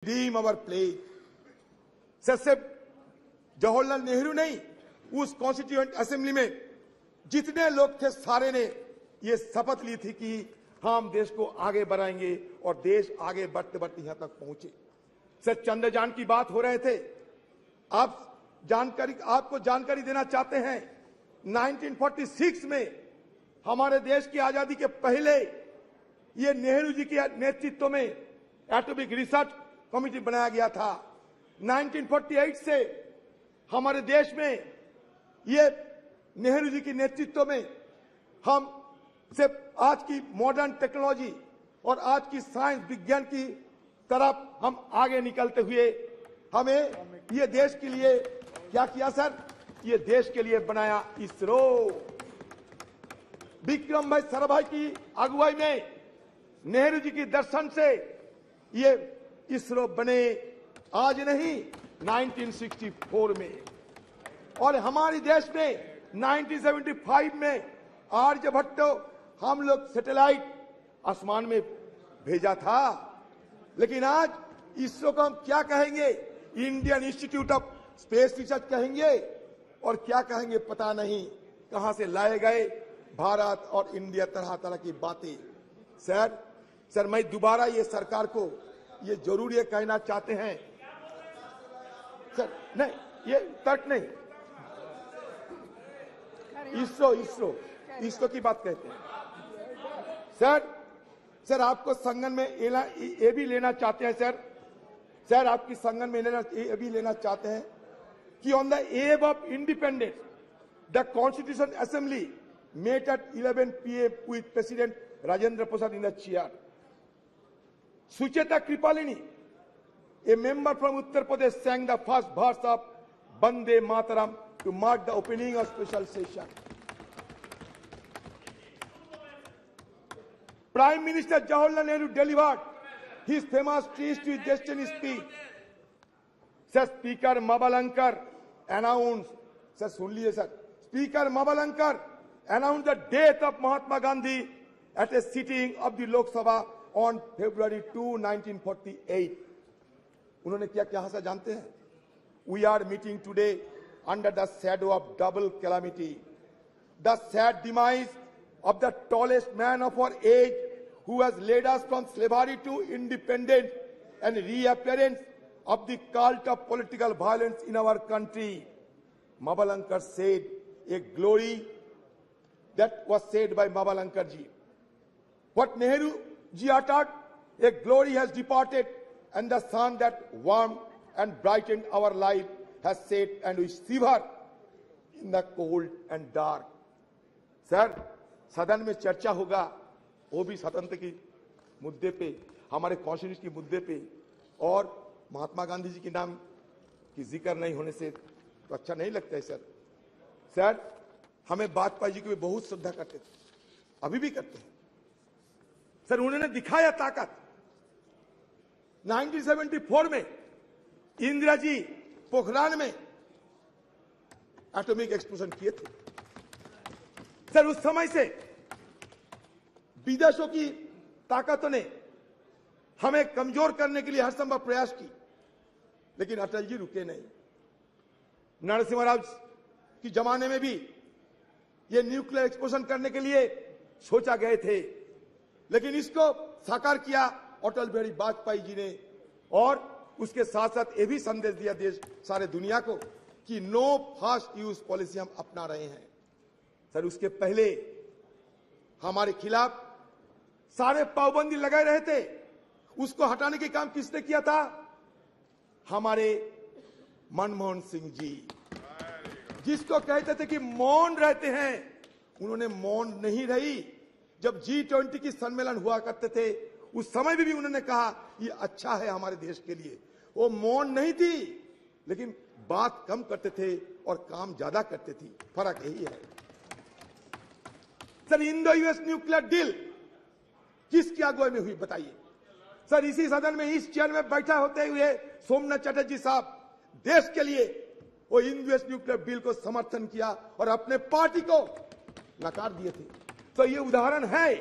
redeem our pledge. Sir सिर्फ जवाहरलाल नेहरू नहीं, उस कॉन्स्टिट्यूएंट असेंबली में जितने लोग थे सारे ने ये शपथ ली थी कि हम देश को आगे बढ़ाएंगे और देश आगे बढ़ते बढ़ते यहां तक पहुंचे। सर चंद्रयान की बात हो रहे थे, आपको जानकारी देना चाहते हैं 1946 में हमारे देश की आजादी के पहले ये नेहरू जी के नेतृत्व में एटॉमिक रिसर्च कमेटी बनाया गया था। 1948 से हमारे देश में ये नेहरू जी के नेतृत्व में हम सिर्फ आज की मॉडर्न टेक्नोलॉजी और आज की साइंस विज्ञान की तरफ हम आगे निकलते हुए हमें ये देश के लिए क्या किया सर, ये देश के लिए बनाया इसरो। विक्रम भाई साराभाई की अगुवाई में नेहरू जी की दर्शन से ये इसरो बने, आज नहीं 1964 में। और हमारे देश में 1975 में आर्यभट्ट हम लोग सैटेलाइट आसमान में भेजा था। लेकिन आज इसरो को हम क्या कहेंगे, Indian institute of space research कहेंगे और क्या कहेंगे पता नहीं, कहां से लाए गए भारत और इंडिया तरह तरह की बातें। सर मैं दोबारा ये सरकार को ये जरूर ये कहना चाहते हैं सर, नहीं ये तर्क नहीं, इसरो की बात कहते हैं। सर आपको संगठन में ये भी लेना चाहते हैं सर आपकी संगठन में ये भी लेना चाहते हैं कि on the above of independence the constitution assembly met at 11 PM with President Rajendra Prasad in the chair. Sucheta Kripalini, a member from Uttar Pradesh, sang the first verse of Bande Mataram to mark the opening of special session. Prime Minister Jawaharlal Nehru delivered his famous Trees to Destiny speech. Sir, Speaker Mabalankar announced, sir, सुन लीजिए sir, Speaker Mabalankar announced the death of Mahatma Gandhi at a sitting of the Lok Sabha on February 2, 1948. उन्होंने क्या कहा था जानते हैं? We are meeting today under the shadow of double calamity. The sad demise of the tallest man of our age who has led us from slavery to independence and reappearance of the cult of political violence in our country. Mabalankar said, a glory that was said by Mabalankar ji. What Nehru ji uttered, a glory has departed, and the sun that warmed and brightened our life has set, and we shiver in the cold and dark. Sir, सदन में चर्चा होगा, वो भी स्वतंत्र की मुद्दे पे, हमारे कॉन्स्टिट्यूशन की मुद्दे पे, और महात्मा गांधी जी के नाम की जिक्र नहीं होने से तो अच्छा नहीं लगता है सर हमें वाजपेयी जी को भी बहुत श्रद्धा करते थे, अभी भी करते हैं सर। उन्होंने दिखाया ताकत। 1974 में इंदिरा जी पोखरान में एटॉमिक एक्सप्लोजन किए थे सर। उस समय से विदेशों की ताकतों ने हमें कमजोर करने के लिए हर संभव प्रयास की, लेकिन अटल जी रुके नहीं। नरसिम्हा राव की जमाने में भी ये न्यूक्लियर एक्सप्लोजन करने के लिए सोचा गए थे, लेकिन इसको साकार किया अटल बिहारी वाजपेयी जी ने। और उसके साथ साथ ये भी संदेश दिया देश सारे दुनिया को कि नो फास्ट यूज पॉलिसी हम अपना रहे हैं सर। उसके पहले हमारे खिलाफ सारे पाबंदी लगाए रहे थे, उसको हटाने के काम किसने किया था? हमारे मनमोहन सिंह जी, जिसको कहते थे कि मौन रहते हैं, उन्होंने मौन नहीं रही। जब G20 की सम्मेलन हुआ करते थे उस समय भी उन्होंने कहा ये अच्छा है हमारे देश के लिए। वो मौन नहीं थी, लेकिन बात कम करते थे और काम ज्यादा करते थी, फर्क यही है sir. Indo US nuclear deal किसकी अगुवाई में हुई बताइए सर? इसी सदन में इस चेयर में बैठा होते हुए सोमनाथ चटर्जी साहब देश के लिए वो इंडो यूएस न्यूक्लियर बिल को समर्थन किया और अपने पार्टी को नकार दिए थे। तो ये उदाहरण है।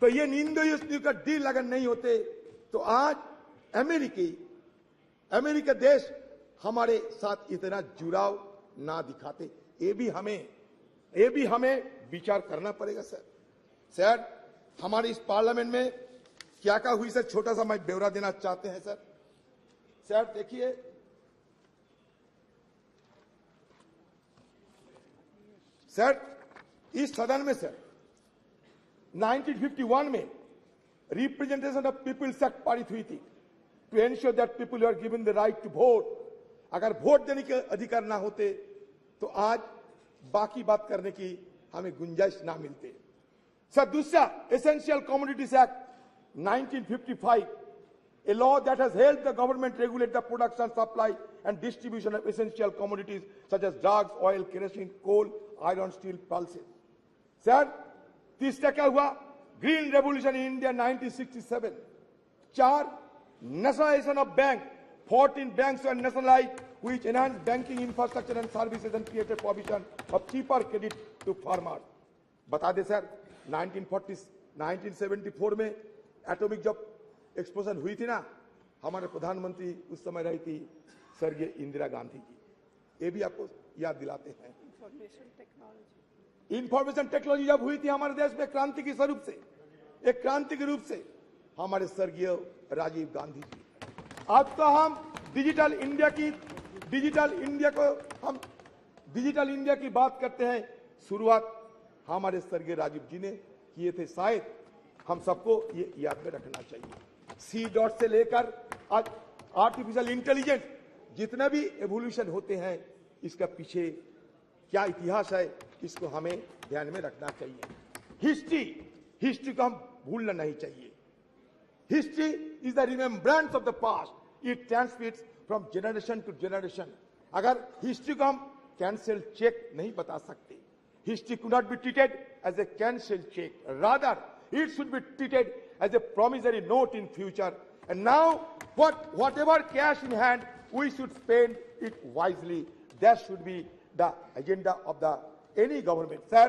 तो ये इंडो यूएस न्यूक्लियर डील अगर नहीं होते तो आज अमेरिका देश हमारे साथ इतना जुड़ाव ना दिखाते, ये भी हमें विचार करना पड़ेगा सर। हमारे इस पार्लियामेंट में क्या क्या हुई सर, छोटा सा मैं ब्यौरा देना चाहते हैं सर। देखिए, सर इस सदन में सर 1951 में रिप्रेजेंटेशन ऑफ पीपल्स एक्ट पारित हुई थी, to ensure that people are given the right to vote. अगर वोट देने के अधिकार ना होते तो आज बाकी बात करने की हमें गुंजाइश ना मिलते। सर दूसरा, essential commodities act 1955, a law that has helped the government regulate the production, supply and distribution of essential commodities such as drugs, oil, kerosene, coal, iron, steel, pulses. Sir तीसरा क्या हुआ, green revolution in India 1967। 4, nationalization of bank, 14 banks were nationalized which enhanced banking infrastructure and services and created provision of cheaper credit to farmers. बता दे sir 1974 में atomic जब explosion हुई थी ना, हमारे प्रधानमंत्री उस समय रही थी स्वर्गीय इंदिरा गांधी जी, ये भी आपको याद दिलाते हैं। इंफॉर्मेशन टेक्नोलॉजी जब हुई थी हमारे देश में क्रांति के स्वरूप से, एक क्रांति के रूप से हमारे स्वर्गीय राजीव गांधी जी। अब तो हम डिजिटल इंडिया की बात करते हैं, शुरुआत हमारे स्वर्गीय राजीव जी ने किए थे। शायद हम सबको ये याद में रखना चाहिए। सी डॉट से लेकर आज आर्टिफिशियल इंटेलिजेंस, जितने भी एवोल्यूशन होते हैं, इसका पीछे क्या इतिहास है, इसको हमें ध्यान में रखना चाहिए। हिस्ट्री को हम भूलना नहीं चाहिए। History is the remembrance of the past, it transmits from generation to generation. अगर हिस्ट्री को हम कैंसिल चेक नहीं बता सकते, history could not be treated as a cancel cheque, rather it should be treated as a promissory note in future. And now whatever cash in hand, we should spend it wisely. That should be the agenda of the any government. Sir,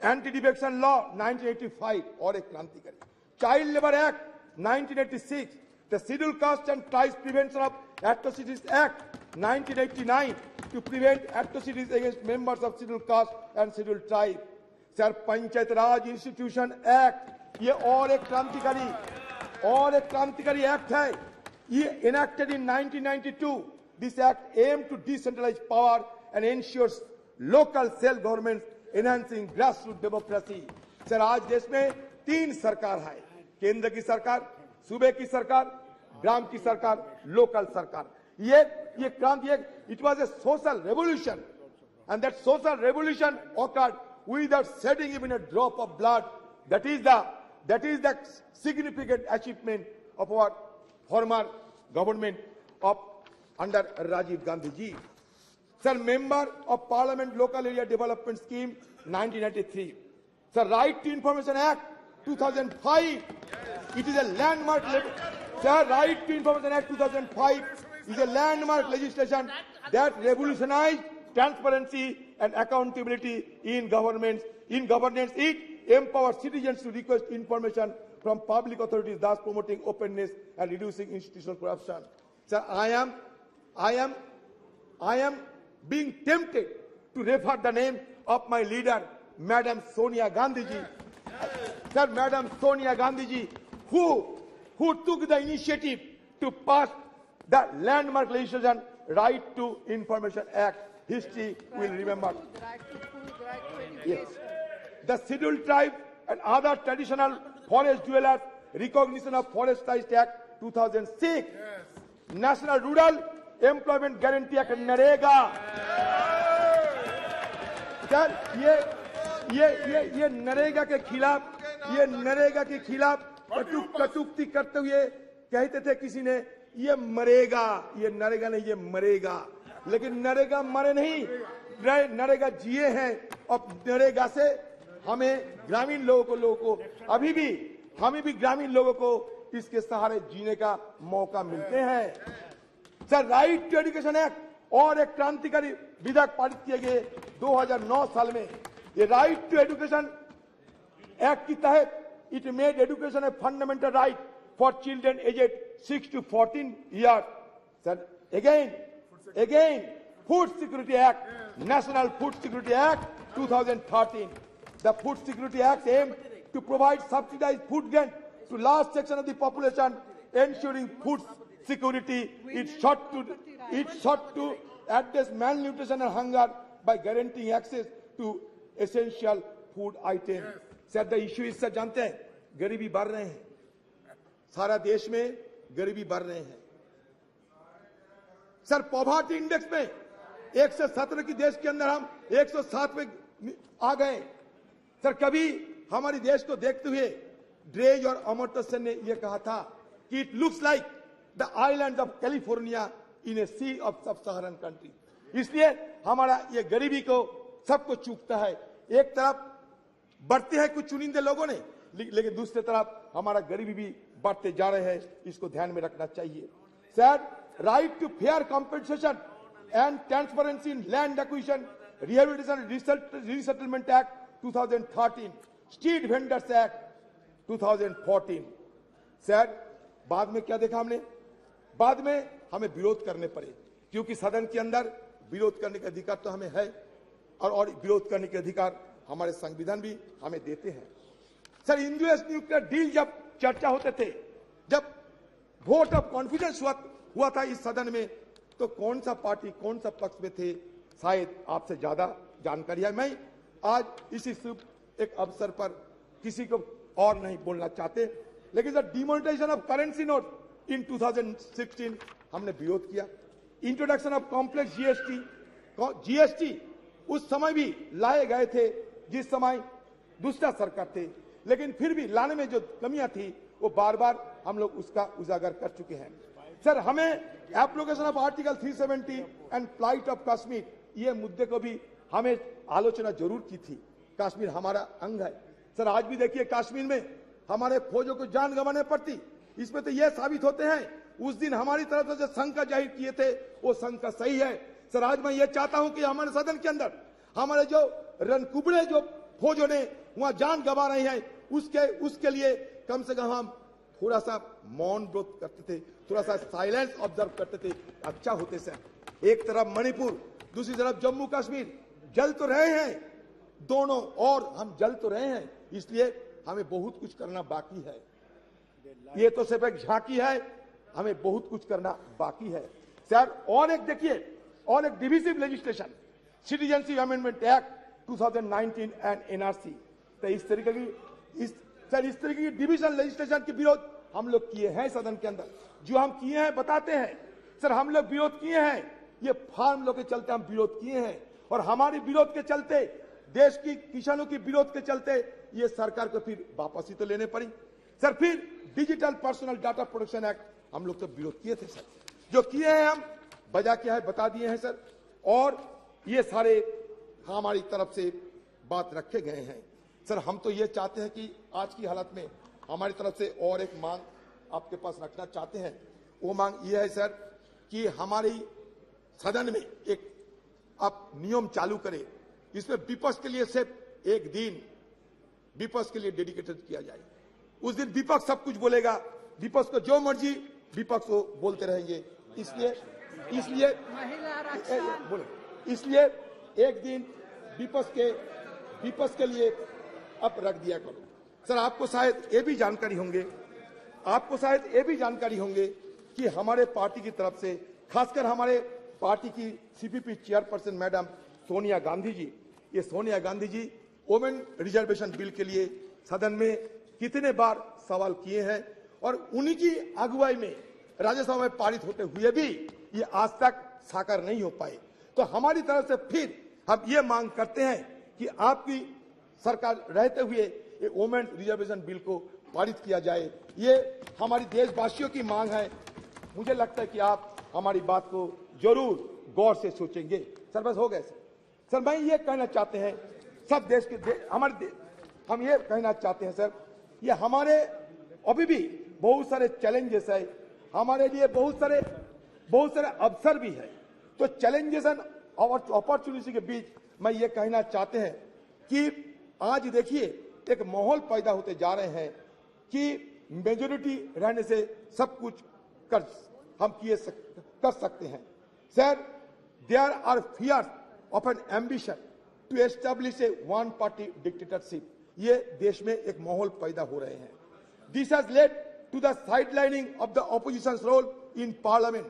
anti-defection law 1985 और एक क्रांतिकारी, child labor act 1986, the scheduled caste and tribes prevention of atrocities act 1989 to prevent atrocities against members of scheduled caste and scheduled tribe. Sir Panchayat Raj institution act, ये और एक क्रांतिकारी act है। ये enacted in 1992। This act aim to decentralise power and ensures local self government, enhancing grassroot democracy. Sir आज देश में 3 सरकार है, केंद्र की सरकार, सूबे की सरकार, ग्राम की सरकार, लोकल सरकार। ये क्रांति, it was a social revolution and that social revolution occurred without shedding even a drop of blood. That is the significant achievement of our former government of under Rajiv Gandhi ji. Sir, member of Parliament Local Area Development Scheme 1993. Sir, Right to Information Act 2005. It is a landmark. Sir, Right to Information Act 2005 is a landmark legislation that revolutionized transparency and accountability in governance. It empowers citizens to request information from public authorities, thus promoting openness and reducing institutional corruption. Sir, I am being tempted to refer the name of my leader, Madam Sonia Gandhi ji. Sir, Madam Sonia Gandhi ji, who took the initiative to pass the landmark legislation, Right to Information Act. History will remember. Yes. The scheduled tribe and other traditional forest dwellers, recognition of Forest Rights Act 2006. Yes. National Rural Employment Guarantee Act NREGA. Sir ये नरेगा के खिलाफ कटुक्ति करते हुए कहते थे किसी ने, ये मरेगा, ये नरेगा नहीं, ये मरेगा। लेकिन नरेगा मरे नहीं, नरेगा जिए हैं। और नरेगा से हमें ग्रामीण लोगों को हमें भी ग्रामीण लोगों को इसके सहारे जीने का मौका मिलते हैं। Sir, right to education act और एक क्रांतिकारी विधेयक पारित किए गए 2009 साल में। ये राइट टू एजुकेशन एक्ट के तहत it made education a fundamental right for children aged 6 to 14 years. Sir, again, Food Security Act, National Food Security Act 2013. The Food Security Act aimed to provide subsidized food grant to large section of the population, ensuring food security. It sought to address malnutrition and hunger by guaranteeing access to essential food items. Sir, the issue is, sir, जानते हैं, गरीबी बढ़ रहे हैं, सारा देश में गरीबी बढ़ रहे हैं. सर, पॉवर्टी इंडेक्स में 117 की देश के अंदर हम 107 में आ गए. सर, कभी हमारे देश को देखते हुए ड्रेज और अमर्त्य सेन ने यह कहा था कि it looks like the island of California in a sea of sub Saharan country. इसलिए हमारा ये गरीबी को सबको चूकता है. एक तरफ बढ़ते हैं कुछ चुनिंदे लोगों ने, लेकिन दूसरी तरफ हमारा गरीबी भी बढ़ते जा रहे हैं. इसको ध्यान में रखना चाहिए. Sir, right to fair compensation and transparency in land acquisition, rehabilitation resettlement act 2013, street vendors act 2014. Sir, बाद में क्या देखा हमने? बाद में हमें विरोध करने पड़े, क्योंकि सदन के अंदर विरोध करने का अधिकार तो हमें है, और विरोध करने के अधिकार हमारे संविधान भी हमें देते हैं. सर, यूएस न्यूक्लियर डील जब चर्चा होते थे, जब वोट ऑफ कॉन्फिडेंस हुआ था इस सदन में, तो कौन सा पार्टी कौन सा पक्ष में थे, शायद आपसे ज्यादा जानकारी है. मैं आज इसी शुभ एक अवसर पर किसी को और नहीं बोलना चाहते, लेकिन sir, demonetisation of currency note in 2016 हमने विरोध किया. इंट्रोडक्शन ऑफ कॉम्प्लेक्स जीएसटी उस समय भी लाए गए थे जिस समय दूसरा सरकार थे, लेकिन फिर भी लाने में जो कमियां थी वो बार बार हम लोग उसका उजागर कर चुके हैं. सर, हमें application of article 370 and flight of Kashmir, ये मुद्दे को भी हमें आलोचना जरूर की थी. कश्मीर हमारा अंग है. सर, आज भी देखिए कश्मीर में हमारे फौजों को जान गंवाने पड़ती. इसमें तो यह साबित होते हैं उस दिन हमारी तरफ से जो शंका जाहिर किए थे वो शंका सही है. सर, आज मैं ये चाहता हूं कि हमारे सदन के अंदर हमारे जो रणकुबड़े जो फौजों ने वहां जान गंवा रहे हैं, उसके लिए कम से कम हम थोड़ा सा मौन व्रत करते थे, थोड़ा सा साइलेंस ऑब्जर्व करते थे, अच्छा होते. सर, एक तरफ मणिपुर, दूसरी तरफ जम्मू कश्मीर जल तो रहे हैं दोनों, और हम जल तो रहे हैं, इसलिए हमें बहुत कुछ करना बाकी है. ये तो सिर्फ एक झांकी है, हमें बहुत कुछ करना बाकी है. सर, और एक देखिए, और एक divisive legislation, citizenship amendment act 2019 and NRC. तो इस तरीके की डिविजन लेजिस्लेशन के विरोध हम लोग किए हैं सदन के अंदर. जो हम किए हैं बताते हैं. सर, हम लोग विरोध किए हैं, ये फार्म लोग के चलते हम विरोध किए हैं, और हमारे विरोध के चलते, देश की किसानों की विरोध के चलते ये सरकार को फिर वापसी तो लेने पड़ी. सर, फिर digital personal data protection act हम लोग तो विरोध किए थे. सर, जो किए हैं हम वजह क्या है बता दिए हैं सर, और ये सारे हमारी तरफ से बात रखे गए हैं. सर, हम तो ये चाहते हैं कि आज की हालत में हमारी तरफ से और एक मांग आपके पास रखना चाहते हैं. वो मांग ये है सर कि हमारी सदन में एक आप नियम चालू करें, इसमें विपक्ष के लिए सिर्फ एक दिन विपक्ष के लिए डेडिकेटेड किया जाए. उस दिन विपक्ष सब कुछ बोलेगा, विपक्ष को जो मर्जी विपक्ष को बोलते रहेंगे. इसलिए एक दिन विपक्ष के लिए अब रख दिया करो. सर, आपको शायद ये भी जानकारी होंगे कि हमारे पार्टी की तरफ से, खासकर हमारे पार्टी की CPP chairperson madam Sonia Gandhi ji, ये Sonia Gandhi ji women reservation bill के लिए सदन में कितने बार सवाल किए हैं, और उन्हीं की अगुवाई में राज्यसभा में पारित होते हुए भी ये आज तक साकार नहीं हो पाए. तो हमारी तरफ से फिर हम ये मांग करते हैं कि आपकी सरकार रहते हुए ये वुमेन रिजर्वेशन बिल को पारित किया जाए. ये हमारी देशवासियों की मांग है. मुझे लगता है कि आप हमारी बात को जरूर गौर से सोचेंगे. सर, बस हो गए. सर, मैं ये कहना चाहते हैं सब देश के हम ये कहना चाहते हैं सर, ये हमारे अभी भी बहुत सारे चैलेंजेस है, हमारे लिए बहुत सारे अवसर भी है. तो चैलेंजेस और अपॉर्चुनिटी के बीच मैं ये कहना चाहते हैं कि आज देखिए एक माहौल पैदा होते जा रहे हैं कि मेजोरिटी रहने से सब कुछ कर सकते हैं। Sir, there are fears of an ambition to establish a one party dictatorship. ये देश में एक माहौल पैदा हो रहे हैं। This has led to the sidelining of the opposition's role in parliament,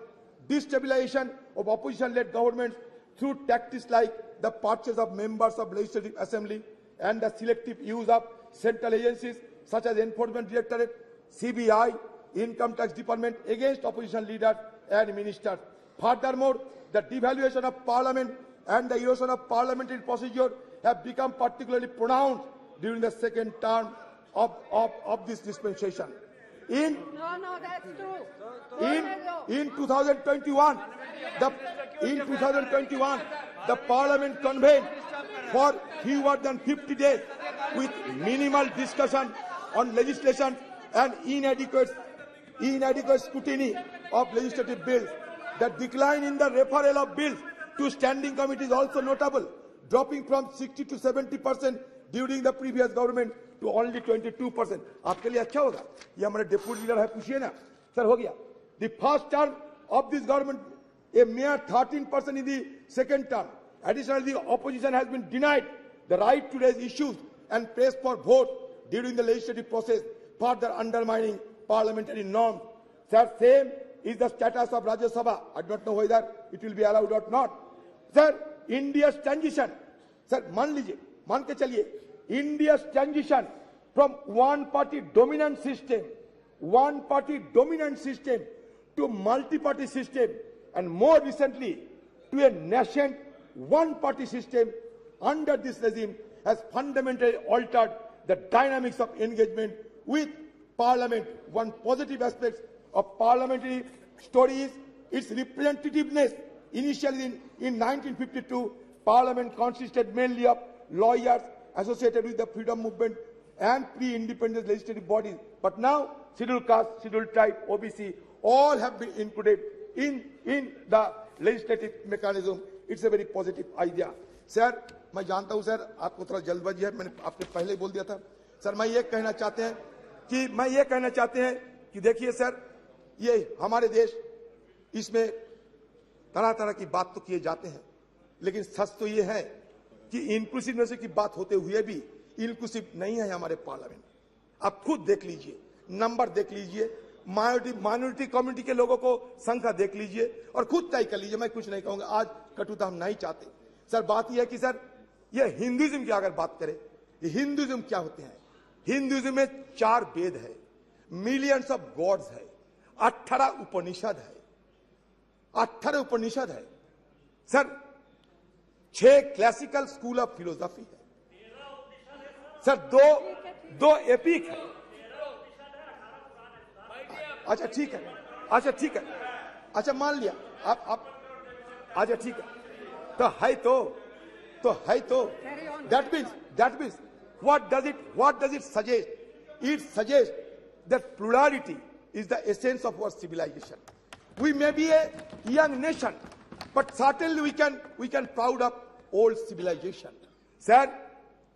destabilization of opposition-led governments through tactics like the purchase of members of legislative assembly and the selective use of central agencies such as Enforcement Directorate, CBI, Income Tax Department against opposition leaders and ministers. Furthermore, the devaluation of parliament and the erosion of parliamentary procedure have become particularly pronounced during the second term of this dispensation. In 2021, the Parliament convened for fewer than 50 days with minimal discussion on legislation and inadequate scrutiny of legislative bills. The decline in the referral of bills to standing committee is also notable, dropping from 60 to 70% during the previous government to only 22%. आपके लिए अच्छा होगा, ये हमारे deputy leader है, पूछिए ना sir. हो गया the first term of this government, a mere 13% in the second term. Additionally, the opposition has been denied the right to raise issues and press for vote during the legislative process, further undermining parliamentary norms. Sir, same is the status of Rajya Sabha. I don't know whether it will be allowed or not. Sir, India's transition, sir, मान के चलिए, India's transition from one-party dominant system to multi-party system, and more recently to a nascent one-party system under this regime has fundamentally altered the dynamics of engagement with Parliament. One positive aspect of parliamentary story is its representativeness. Initially in 1952, Parliament consisted mainly of lawyers associated with the freedom movement and pre-independence legislative bodies. But now, scheduled caste, scheduled tribe, OBC, all have been included in the legislative mechanism. It's a very positive idea. Sir, मैं जानता हूं sir आपको थोड़ा जल्दबाजी है, मैंने आपने पहले ही बोल दिया था। सर, मैं ये कहना चाहते हैं कि देखिए सर, ये हमारे देश, इसमें तरह तरह की बात तो किए जाते हैं, लेकिन सच तो ये है कि इंक्लूसिवनेस की बात होते हुए भी इंक्लूसिव नहीं है हमारे पार्लियामेंट। आप खुद देख लीजिए, नंबर देख लीजिए, माइनॉरिटी कम्युनिटी के लोगों को संख्या देख लीजिए और खुद तय कर लीजिए। मैं कुछ नहीं कहूंगा, आज कटुता हम नहीं चाहते। सर, बात यह है कि सर, ये हिंदुइज्म की अगर बात करें, ये हिंदुइज्म क्या होते हैं? हिंदुइज्म में 4 वेद है, मिलियंस ऑफ गॉड्स है, 18 उपनिषद है sir, 6 classical school of philosophy है सर, दो एपिक है। अच्छा ठीक है, अच्छा मान लिया आप, अच्छा ठीक है, तो है तो that means what does it suggest? It suggests that plurality is the essence of our civilization. We may be a young nation, but certainly we can proud of old civilization. Sir,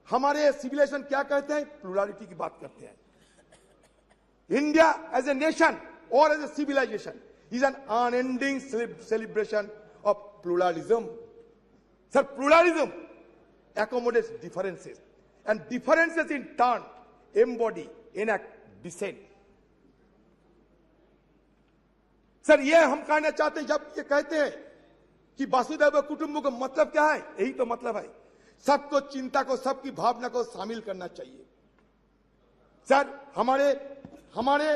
हमारे civilization क्या कहते हैं? Plurality की बात करते हैं। India as a nation or as a civilization is an unending celebration of pluralism. Sir, pluralism accommodates differences, and differences in turn embody, enact dissent. Sir, ये हम कहना चाहते हैं, जब ये कहते हैं कि वसुधैव कुटुंबकम का मतलब क्या है? यही तो मतलब है, सबको चिंता को, सबकी भावना को शामिल करना चाहिए। सर, हमारे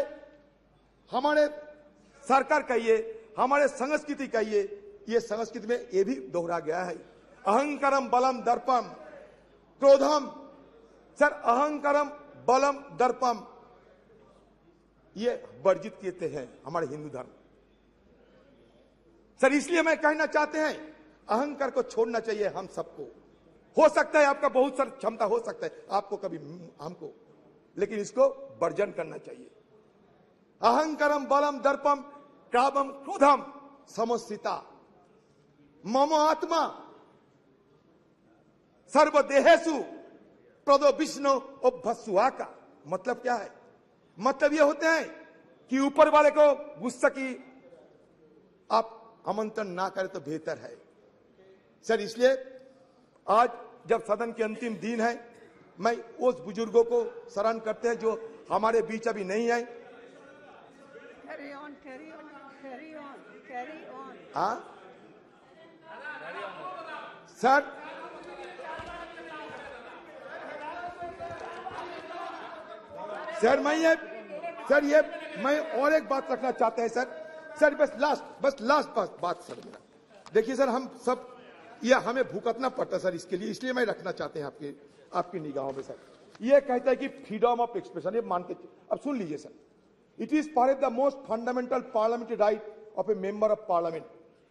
सरकार कहिए, हमारे संस्कृति कहिए, ये संस्कृति में ये भी दोहरा गया है, अहंकारम बलम दर्पम क्रोधम। सर, अहंकारम बलम दर्पम ये वर्जित किए हैं हमारे हिंदू धर्म। सर, इसलिए मैं कहना चाहते हैं, अहंकार को छोड़ना चाहिए हम सबको। हो सकता है आपका बहुत सारी क्षमता हो सकता है, आपको कभी हमको, लेकिन इसको वर्जन करना चाहिए। अहंकारम बलम दर्पम कामम क्रोधम समस्थिता मम आत्मा सर्वदेहेषु प्रदो विष्णु अभ्यसुआ का मतलब क्या है? मतलब ये होते हैं कि ऊपर वाले को गुस्सा की आप आमंत्रण ना करें तो बेहतर है सर। इसलिए आज जब सदन के अंतिम दिन है, मैं उस बुजुर्गों को सराहना करते हैं जो हमारे बीच अभी नहीं है। हाँ सर, मैं और एक बात रखना चाहते हैं सर, बस लास्ट बात सर मेरा। देखिए सर, हम सब ये हमें भुगतना पड़ता सर इसके लिए, इसलिए मैं रखना चाहते हैं आपकी निगाहों में सर। ये कहता है कि फ्रीडम ऑफ एक्सप्रेशन, ये मानते, अब सुन लीजिए sir. It is perhaps the most fundamental parliamentary right of A member of parliament.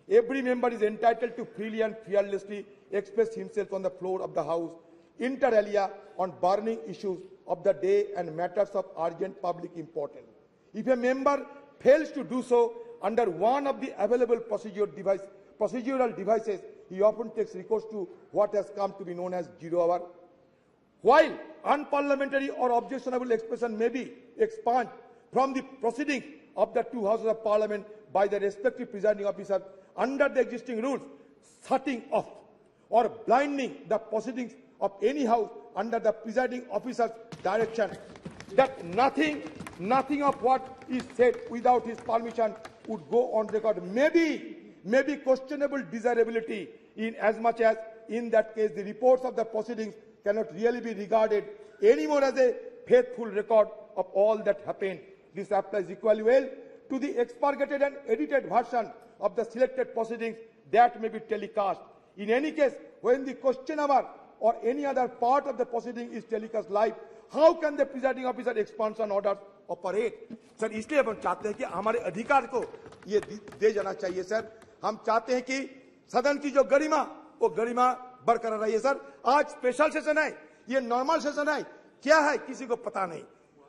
Every member is entitled to freely and fearlessly express himself on the floor of the House, inter alia, on burning issues of the day and matters of urgent public importance. If a member fails to do so under one of the available procedural devices, he often takes recourse to what has come to be known as zero hour. While unparliamentary or objectionable expression may be expunged from the proceedings of the two houses of parliament by the respective presiding officer under the existing rules, shutting off or blinding the proceedings of any house under the presiding officer's direction, that nothing of what is said without his permission would go on record, may be questionable desirability, in as much as in that case the reports of the proceedings cannot really be regarded anymore as a faithful record of all that happened. This applies equally well to the expurgated and edited version of the selected proceedings that may be telecast. In any case, when the question hour or any other part of the proceeding is telecast live, how can the presiding officer expansion orders operate? Sir, इसलिए हम चाहते हैं कि हमारे अधिकार को ये दे जाना चाहिए सर। हम चाहते हैं कि सदन की जो गरिमा, वो गरिमा बरकरार रही है सर। आज स्पेशल सेशन है, ये नॉर्मल सेशन है, क्या है किसी को पता नहीं।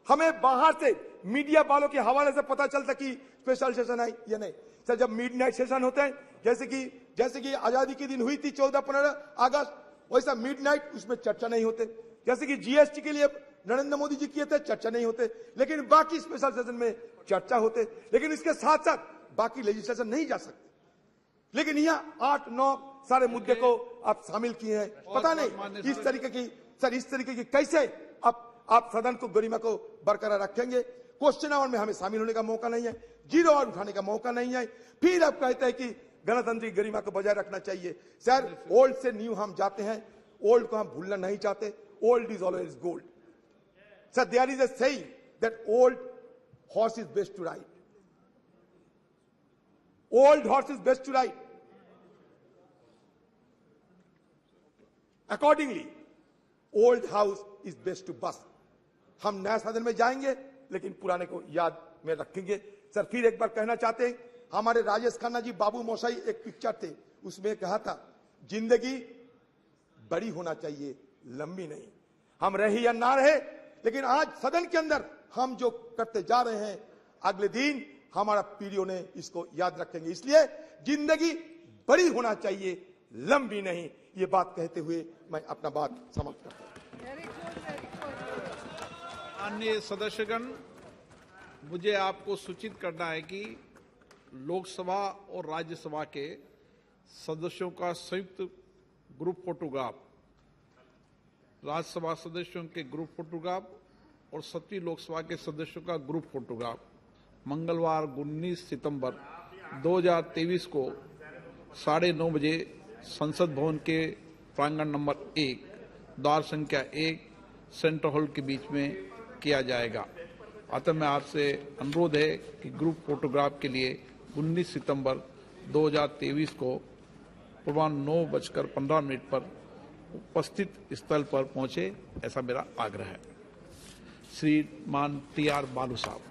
हमें बाहर से मीडिया वालों के हवाले से पता चलता कि स्पेशल सेशन है या नहीं सर। जब मिडनाइट सेशन होते हैं, जैसे कि आजादी के दिन हुई थी 14-15 अगस्त, वैसा मिडनाइट, उसमें चर्चा नहीं होते। जैसे कि जीएसटी के लिए नरेंद्र मोदी जी किए थे, चर्चा नहीं होते, लेकिन बाकी स्पेशल सेशन में चर्चा होते। लेकिन इसके साथ साथ बाकी लेजिस्लेशन नहीं जा सकते। लेकिन यहाँ 8-9 सारे मुद्दे को आप शामिल किए हैं। पता नहीं इस तरीके की कैसे आप सदन को गरिमा को बरकरार रखेंगे। क्वेश्चन आवर में हमें शामिल होने का मौका नहीं है, जीरो आवर उठाने का मौका नहीं है, फिर आप कहते हैं कि गणतंत्र गरिमा को बजाय रखना चाहिए। सर, ओल्ड से न्यू हम जाते हैं, ओल्ड को हम भूलना नहीं चाहते। Old is always gold sir. There is a saying that old horse is best to ride, old horse is best to ride. Accordingly old house is best to bus. हम नया सदन में जाएंगे, लेकिन पुराने को याद में रखेंगे सर। फिर एक बार कहना चाहते हैं, हमारे राजेश खन्ना जी बाबू मोशाई एक पिक्चर थे, उसमें कहा था जिंदगी बड़ी होना चाहिए, लंबी नहीं। हम रहे या ना रहे, लेकिन आज सदन के अंदर हम जो करते जा रहे हैं, अगले दिन हमारा पीढ़ियों ने इसको याद रखेंगे। इसलिए जिंदगी बड़ी होना चाहिए, लंबी नहीं। ये बात कहते हुए मैं अपना बात समाप्त करता हूं। माननीय सदस्यगण, मुझे आपको सूचित करना है कि लोकसभा और राज्यसभा के सदस्यों का संयुक्त ग्रुप फोटोग्राफ, राज्यसभा सदस्यों के ग्रुप फोटोग्राफ और 7वीं लोकसभा के सदस्यों का ग्रुप फोटोग्राफ मंगलवार 19 सितंबर 2023 को 9:30 बजे संसद भवन के प्रांगण नंबर 1, द्वार संख्या 1, सेंट्रल हॉल के बीच में किया जाएगा। अतः मैं आपसे अनुरोध है कि ग्रुप फोटोग्राफ के लिए 19 सितंबर 2023 को पूर्वाह्न 9:15 पर उपस्थित स्थल पर पहुंचे, ऐसा मेरा आग्रह है। श्रीमान TR बालू साहब।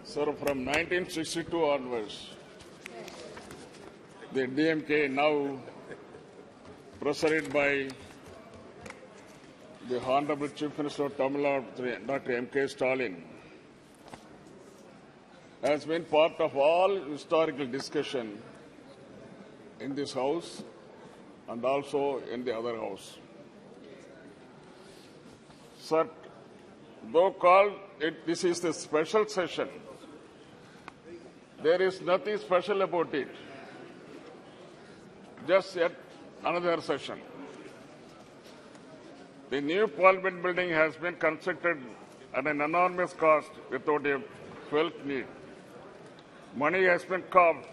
Sir, from 1962 onwards, the DMK, now presided by the Honorable Chief Minister of Tamil Nadu, Dr. M.K. Stalin, has been part of all historical discussion in this House and also in the other House. Sir, though called this is the special session, there is nothing special about it. Just yet another session. The new Parliament building has been constructed at an enormous cost without a felt need. Money has been carved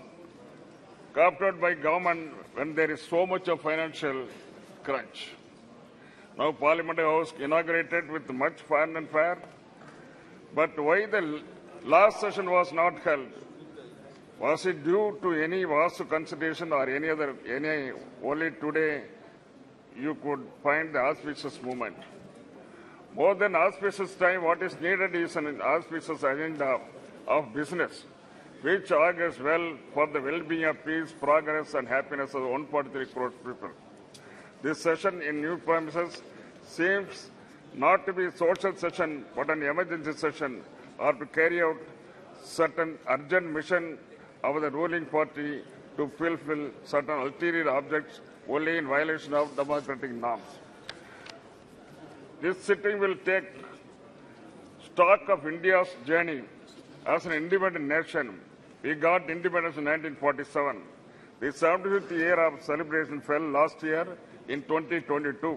out by government when there is so much of financial crunch. Now Parliament House inaugurated with much fun and fair. But why the last session was not held? Was it due to any vast consideration or any only today you could find the auspicious moment? More than auspicious time, what is needed is an auspicious agenda of business, which augurs well for the well-being of peace, progress and happiness of 143 crore people. This session in new premises seems not to be a social session but an emergency session, or to carry out certain urgent mission of the ruling party to fulfill certain ulterior objects only in violation of democratic norms. This sitting will take stock of India's journey as an independent nation. We got independence in 1947. The 75th year of celebration fell last year in 2022.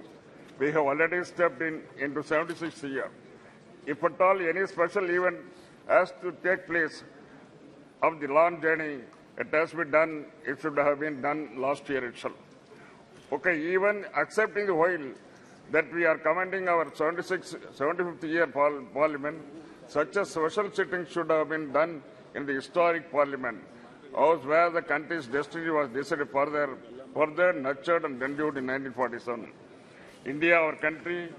We have already stepped into 76th year. If at all any special event has to take place of the long journey, it has been done, it should have been done last year itself. Okay, even accepting the while that we are commending our 75th year Parliament, such a special sitting should have been done in the historic Parliament, house where the country's destiny was decided further nurtured and renewed in 1947. India, our country,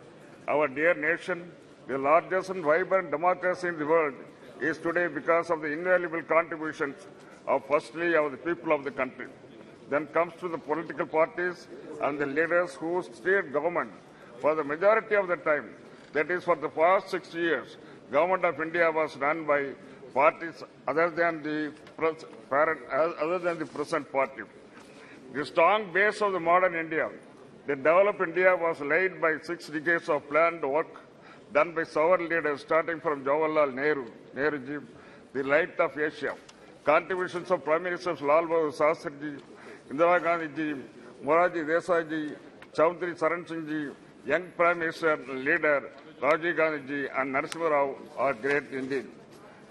our dear nation, the largest and vibrant democracy in the world, is today because of the invaluable contributions of firstly of the people of the country. Then comes to the political parties and the leaders who steered government for the majority of the time. That is, for the past 6 years, government of India was run by parties other than the present party. The strong base of the modern India, the developed India, was laid by 6 decades of planned work done by sovereign leaders, starting from Jawaharlal Nehruji, the light of Asia. Contributions of Prime Ministers Lal Bahadur Shastri, Indira Gandhi, Morarji Desai, Chaudhary Charan Singh, young Prime Minister leader Rajiv Gandhi and Narasimha Rao are great indeed.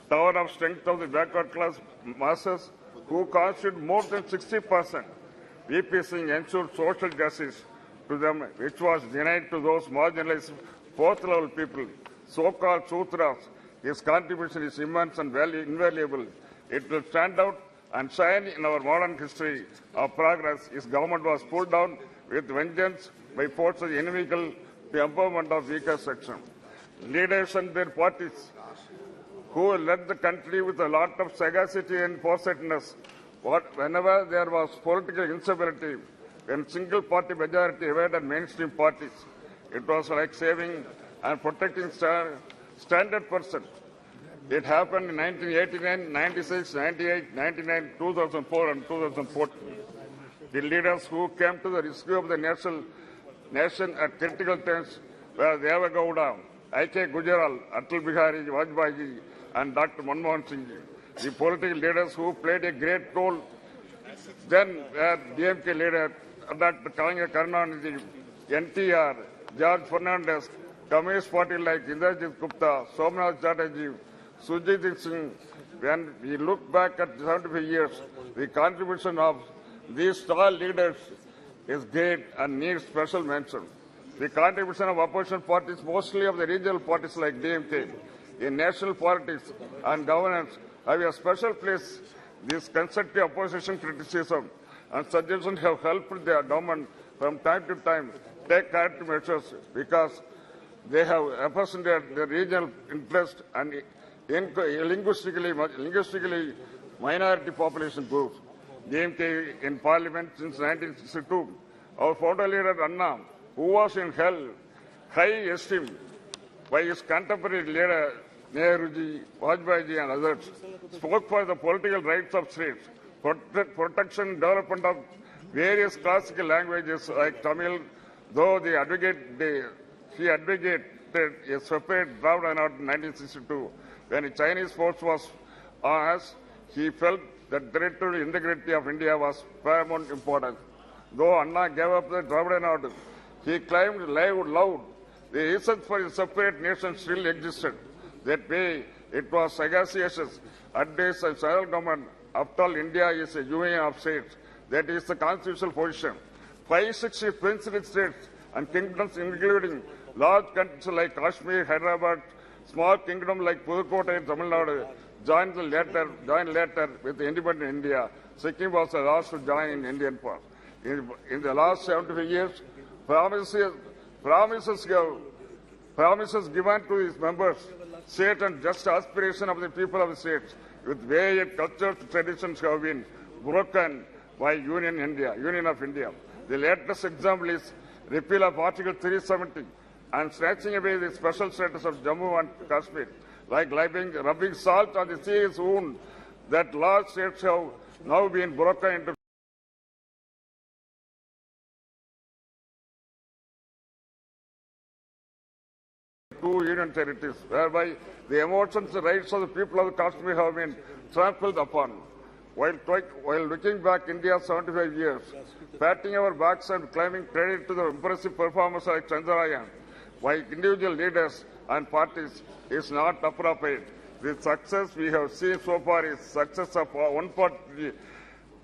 Tower of strength of the backward class masses, who constitute more than 60%. VP Singh ensured social justice to them, which was denied to those marginalized fourth-level people, so-called Sutras. His contribution is immense and invaluable. It will stand out and shine in our modern history of progress. His government was pulled down with vengeance by forces inimical to the empowerment of weaker section. Leaders and their parties who led the country with a lot of sagacity and foresightedness, whenever there was political instability, when single-party majority evaded mainstream parties, it was like saving and protecting standard person. It happened in 1989, 96, 98, 99, 2004 and 2014. The leaders who came to the rescue of the nation at critical times were Deva Gowda, I.K. Gujaral, Atal Bihari Vajpayee and Dr. Manmohan Singh. The political leaders who played a great role then were DMK leader Dr. Karunanidhi, NTR, George Fernandez, Communist Party like Indrajit Gupta, Somnath Chatterjee, Sujit Singh. When we look back at 75 years, the contribution of these tall leaders is great and needs special mention. The contribution of opposition parties, mostly of the regional parties like DMK, in national politics and governance, have a special place. This constructive opposition criticism and suggestions have helped the government from time to time take corrective measures because they have represented the regional interest and linguistically minority population groups. DMK in Parliament since 1962. Our founder leader Anna, who was in high esteem by his contemporary leader Nehruji, Vajpayee and others, spoke for the political rights of states, protection and development of various classical languages like Tamil, though she advocated wanted a separate draft in 1962. When a Chinese force was on us, he felt that territorial integrity of India was paramount importance. Though Anna gave up the Dravidian order, he claimed loud the reason for a separate nation still existed. That way, it was sagacious advice of central government. After all, India is a union of states. That is the constitutional position. 560 princely states and kingdoms, including large countries like Kashmir, Hyderabad, small kingdom like Pudukkottai and Tamil Nadu, joined later with independent India. Sikkim was the last to join in Indian part. In the last 75 years, promises given to its members, state and just aspiration of the people of the states, with various cultural traditions have been broken by Union of India. The latest example is repeal of Article 370 and snatching away the special status of Jammu and Kashmir, like rubbing salt on the serious wound that large states have now been broken into two union territories, whereby the emotions and rights of the people of Kashmir have been trampled upon. While looking back India 75 years, patting our backs and claiming credit to the impressive performance like Chandrayaan by individual leaders and parties is not appropriate. The success we have seen so far is success of 140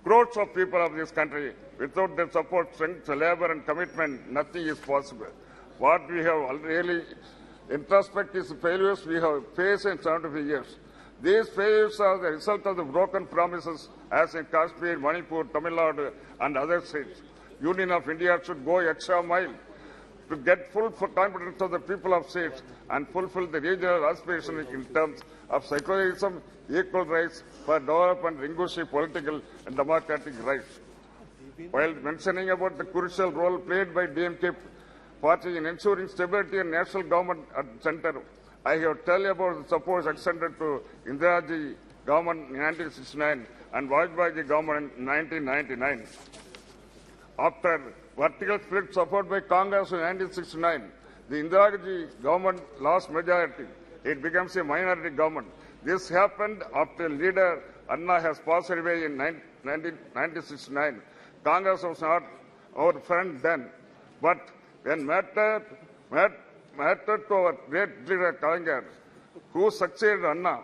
crores of people of this country. Without their support, strength, labor and commitment, nothing is possible. What we have really introspect is the failures we have faced in 75 years. These failures are the result of the broken promises as in Kashmir, Manipur, Tamil Nadu and other states. Union of India should go extra mile to get full confidence of the people of states and fulfill the regional aspirations in terms of secularism, equal rights for development, linguistic, political and democratic rights. While mentioning about the crucial role played by DMK party in ensuring stability and national government at the center, I have tell you about the support extended to Indiraji government in 1969 and Vajpayee government in 1999. After vertical split support by Congress in 1969, the Indiraji government lost majority. It becomes a minority government. This happened after leader Anna has passed away in 1969. Congress was not our friend then, but when mattered to our great leader Kalinga, who succeeded Anna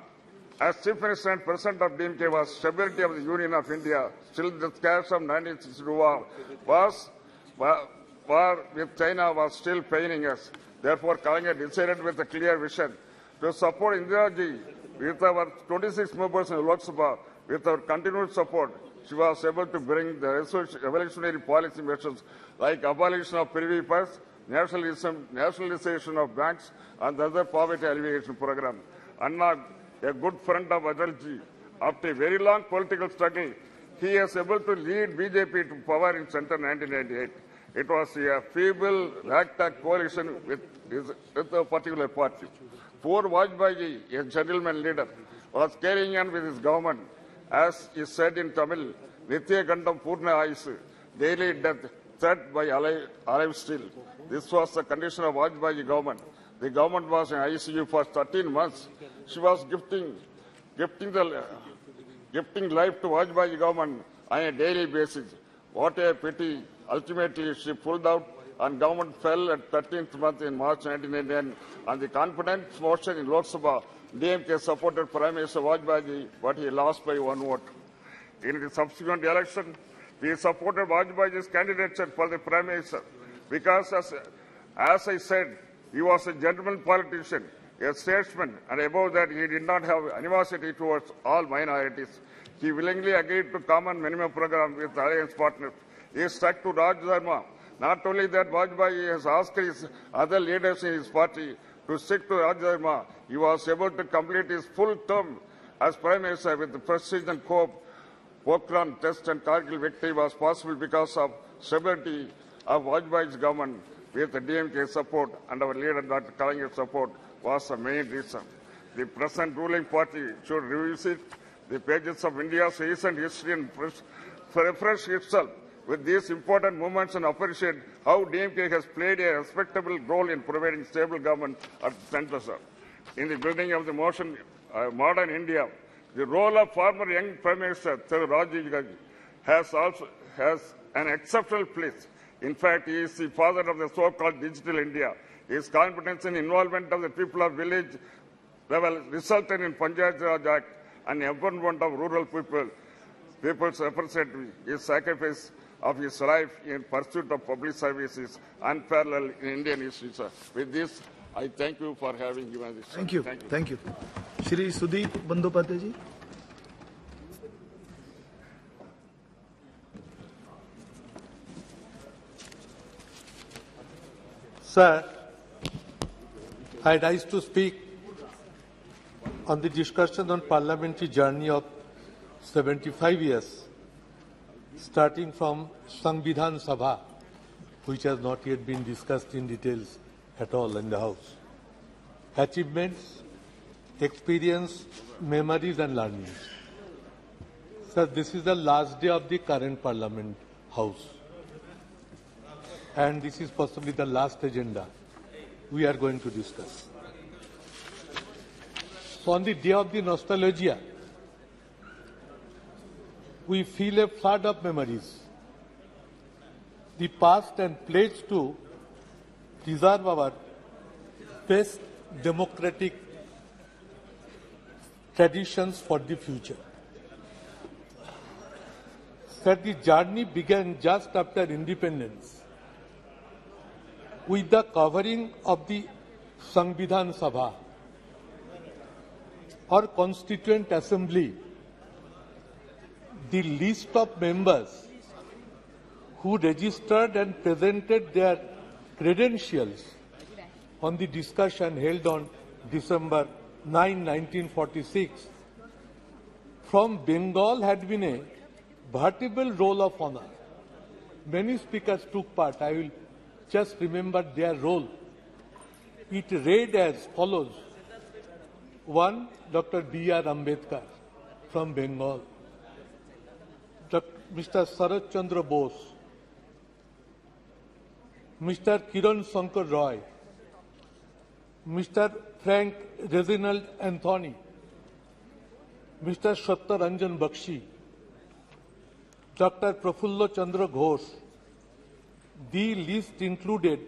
as Chief Minister and President of DMK, was stability of the Union of India. Still, the scares of 1962 war with China was still paining us. Therefore, Kalinga decided with a clear vision to support Indiraji with our 26 members in Lok Sabha. With our continued support, she was able to bring the revolutionary policy measures like abolition of privy purse, nationalization of banks, and the other poverty alleviation program. Anna, a good friend of Atalji, after a very long political struggle, he is able to lead BJP to power in center 1998. It was a feeble, ragtag coalition with a particular party. Poor Vajpayee, a gentleman leader, was carrying on with his government. As is said in Tamil, Nitya Gandam Purna Aisu, daily death, threat by alive still. This was the condition of Vajpayee government. The government was in ICU for 13 months. She was gifting life to Vajpayee government on a daily basis. What a pity. Ultimately, she pulled out and government fell at 13th month in March 1999. On the confidence motion in Lok Sabha, DMK supported Prime Minister Vajpayee, but he lost by one vote. In the subsequent election, we supported Vajpayee's candidature for the Prime Minister because, as I said, he was a gentleman politician, a statesman, and above that, he did not have animosity towards all minorities. He willingly agreed to common minimum program with alliance partners. He stuck to Raj Dharma. Not only that, Vajpayee has asked his other leaders in his party to stick to Raj Dharma. He was able to complete his full term as Prime Minister with the prestige and hope. Pokhran test and Kargil victory was possible because of stability of Vajpayee's government with the DMK support and our leader Dr. Kalinga's support was the main reason. The present ruling party should revisit the pages of India's recent history and refresh itself with these important movements and appreciate how DMK has played a respectable role in providing stable government at the center, sir. In the building of the modern India, the role of former young Prime Minister Rajiv Gandhi has an exceptional place. In fact, he is the father of the so-called digital India. His competence and involvement of the people of village level resulted in Panchayat Raj Act and empowerment of rural people's representative. His sacrifice of his life in pursuit of public service is unparalleled in Indian history, sir. With this, I thank you for having given this. Thank you. Thank you. Shri Sudeep Bandyopadhyay ji. Sir, I rise to speak on the discussion on parliamentary journey of 75 years, starting from Samvidhan Sabha, which has not yet been discussed in details at all in the House. Achievements, experience, memories and learnings. Sir, this is the last day of the current Parliament House. And this is possibly the last agenda we are going to discuss. So on the day of the nostalgia, we feel a flood of memories. The past and pledge to preserve our best democratic traditions for the future. Sir, the journey began just after independence with the covering of the Samvidhan Sabha, or Constituent Assembly, the list of members who registered and presented their credentials on the discussion held on December 9, 1946, from Bengal had been a veritable roll of honor. Many speakers took part. I will just remember their role. It read as follows. 1. Dr. B.R. Ambedkar from Bengal. Mr. Sarat Chandra Bose. Mr. Kiran Shankar Roy. Mr. Frank Reginald Anthony. Mr. Satya Ranjan Bakshi. Dr. Prafulla Chandra Ghosh. The list included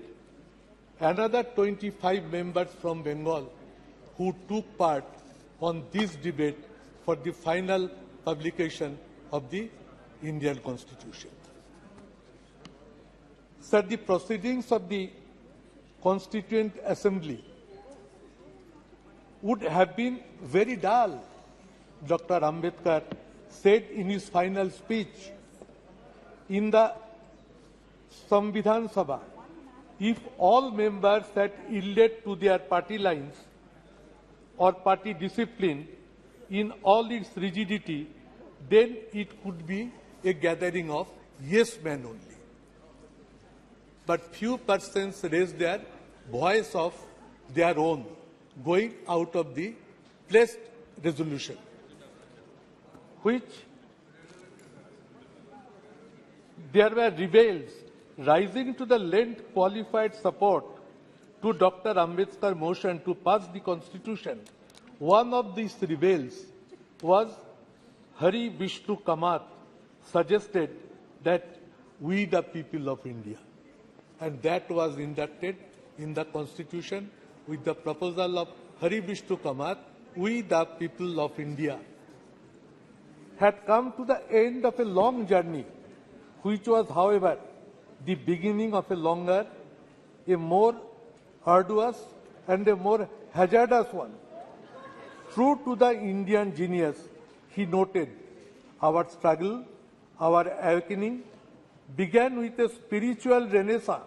another 25 members from Bengal who took part on this debate for the final publication of the Indian Constitution. Sir, the proceedings of the Constituent Assembly would have been very dull, Dr. Ambedkar said in his final speech in the Samvidhan Sabha, if all members had yielded to their party lines or party discipline in all its rigidity, then it could be a gathering of yes men only. But few persons raised their voice of their own, going out of the placed resolution, which there were rebels rising to the lent qualified support to Dr. Ambedkar's motion to pass the Constitution. One of these rebels was Hari Vishnu Kamath, suggested that we the people of India. And that was inducted in the Constitution with the proposal of Hari Vishnu Kamath, we the people of India, had come to the end of a long journey, which was, however, the beginning of a longer, a more arduous and a more hazardous one. True to the Indian genius, he noted, our struggle, our awakening began with a spiritual renaissance,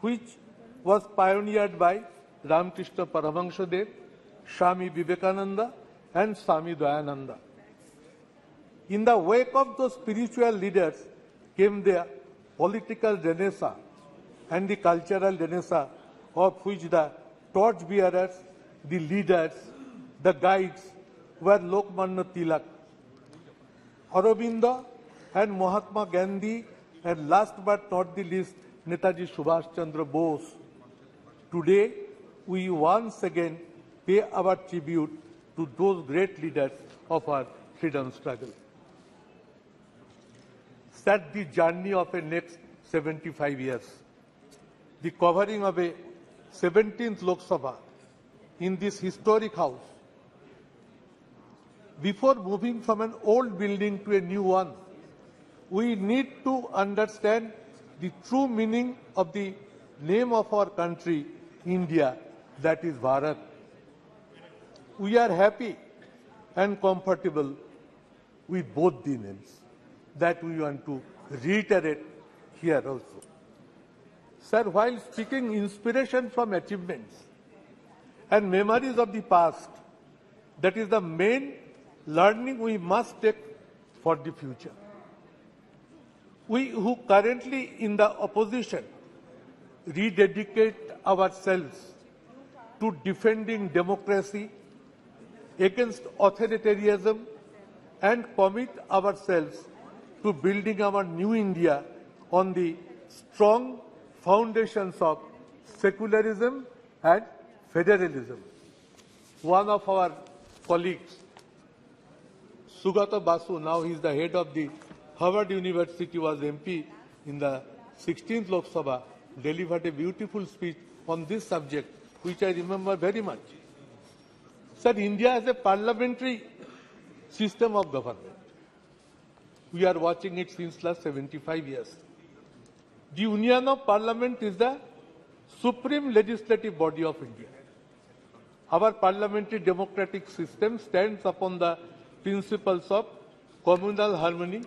which was pioneered by Ramakrishna Paramahansadev, Swami Vivekananda and Swami Dayananda. In the wake of those spiritual leaders came the political renaissance and the cultural renaissance, of which the torchbearers, the leaders, the guides were Lokmanya Tilak, Aurobindo and Mahatma Gandhi and last but not the least, Netaji Subhash Chandra Bose. Today, we once again pay our tribute to those great leaders of our freedom struggle. Set the journey of a next 75 years. The covering of a 17th Lok Sabha in this historic house. Before moving from an old building to a new one, we need to understand the true meaning of the name of our country, India, that is Bharat. We are happy and comfortable with both the names. That we want to reiterate here also. Sir, while speaking inspiration from achievements and memories of the past, that is the main learning we must take for the future. We who currently in the opposition rededicate ourselves to defending democracy against authoritarianism and commit ourselves to building our new India on the strong foundations of secularism and federalism. One of our colleagues, Sugata Basu, now he is the head of the Harvard University, was MP in the 16th Lok Sabha, delivered a beautiful speech on this subject, which I remember very much. Sir, India has a parliamentary system of government. We are watching it since last 75 years. The Union of Parliament is the supreme legislative body of India. Our parliamentary democratic system stands upon the principles of communal harmony,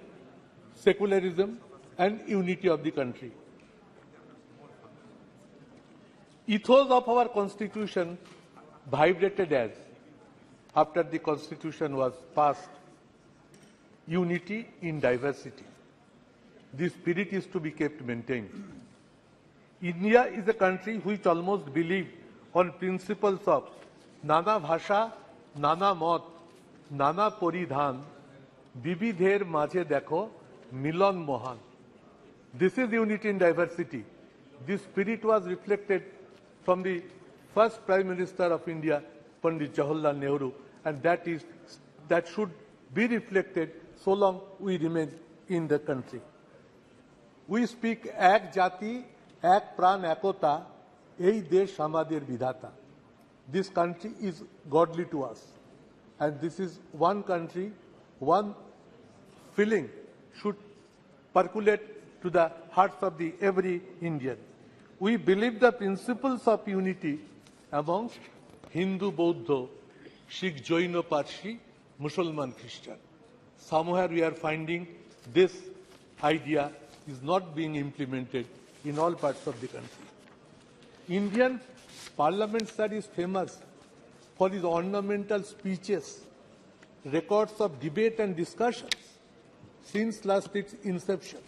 secularism, and unity of the country. Ethos of our constitution vibrated as, after the constitution was passed, unity in diversity. This spirit is to be kept maintained. India is a country which almost believes on principles of Nana Bhasha, Nana Mot, Nana Poridhan, Bibidher Majhe Dekho, Milan Mohan. This is unity in diversity. This spirit was reflected from the first Prime Minister of India, Pandit Jawaharlal Nehru, and that should be reflected so long we remain in the country. We speak Ek Jati, Ek Pran, Ekota, Ei Desh Amader Vidhata. This country is godly to us. And this is one country, one feeling should percolate to the hearts of every Indian. We believe the principles of unity amongst Hindu, Buddha, Sikh, Jaina, Parsi, Muslim, Christian. Somewhere we are finding this idea is not being implemented in all parts of the country. Indian Parliament, sir, is famous for its ornamental speeches, records of debate and discussions since last its inception.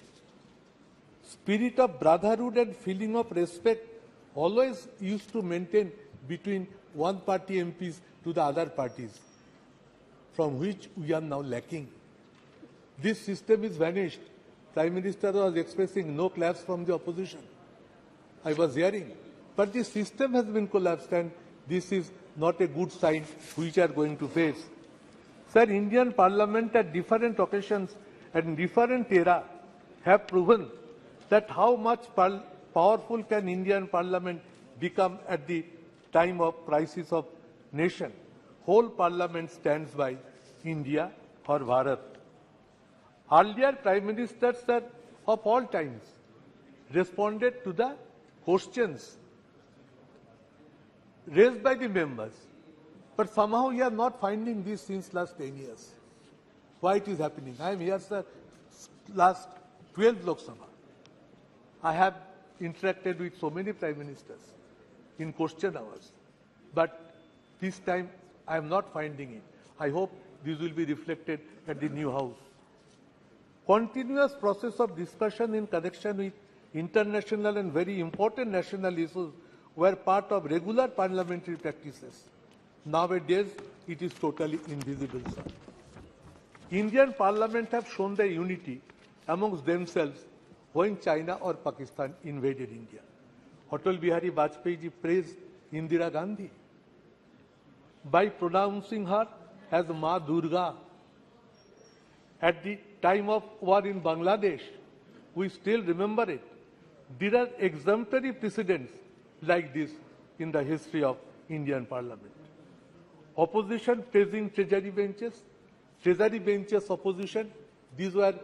Spirit of brotherhood and feeling of respect always used to maintain between one party MPs to the other parties, from which we are now lacking. This system is vanished. Prime Minister was expressing no claps from the opposition. I was hearing. But the system has been collapsed, and this is not a good sign which we are going to face. Sir, Indian Parliament at different occasions and different era have proven that how much powerful can Indian Parliament become at the time of crisis of nation. Whole Parliament stands by India or Bharat. Earlier Prime Ministers, sir, of all times responded to the questions raised by the members. But somehow we are not finding this since last 10 years. Why it is happening? I am here, sir, last 12th Lok Sabha. I have interacted with so many Prime Ministers in question hours. But this time I am not finding it. I hope this will be reflected at the new house. Continuous process of discussion in connection with international and very important national issues were part of regular parliamentary practices. Nowadays, it is totally invisible, sir. Indian Parliament have shown their unity amongst themselves when China or Pakistan invaded India. Atal Bihari Vajpayee ji praised Indira Gandhi by pronouncing her as Ma Durga. At the time of war in Bangladesh, we still remember it. There are exemplary precedents like this in the history of Indian Parliament. Opposition praising treasury benches opposition, these were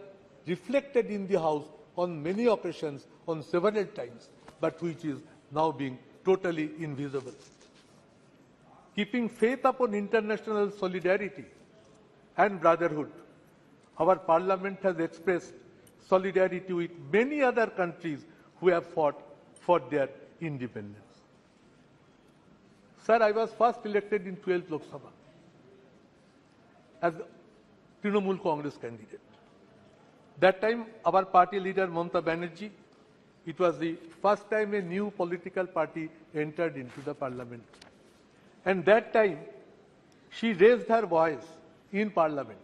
reflected in the House on many occasions, on several times, but which is now being totally invisible. Keeping faith upon international solidarity and brotherhood, our Parliament has expressed solidarity with many other countries who have fought for their independence. Sir, I was first elected in 12th Lok Sabha as Trinamool Congress candidate. That time, our party leader, Mamata Banerjee, it was the first time a new political party entered into the parliament. And that time, she raised her voice in parliament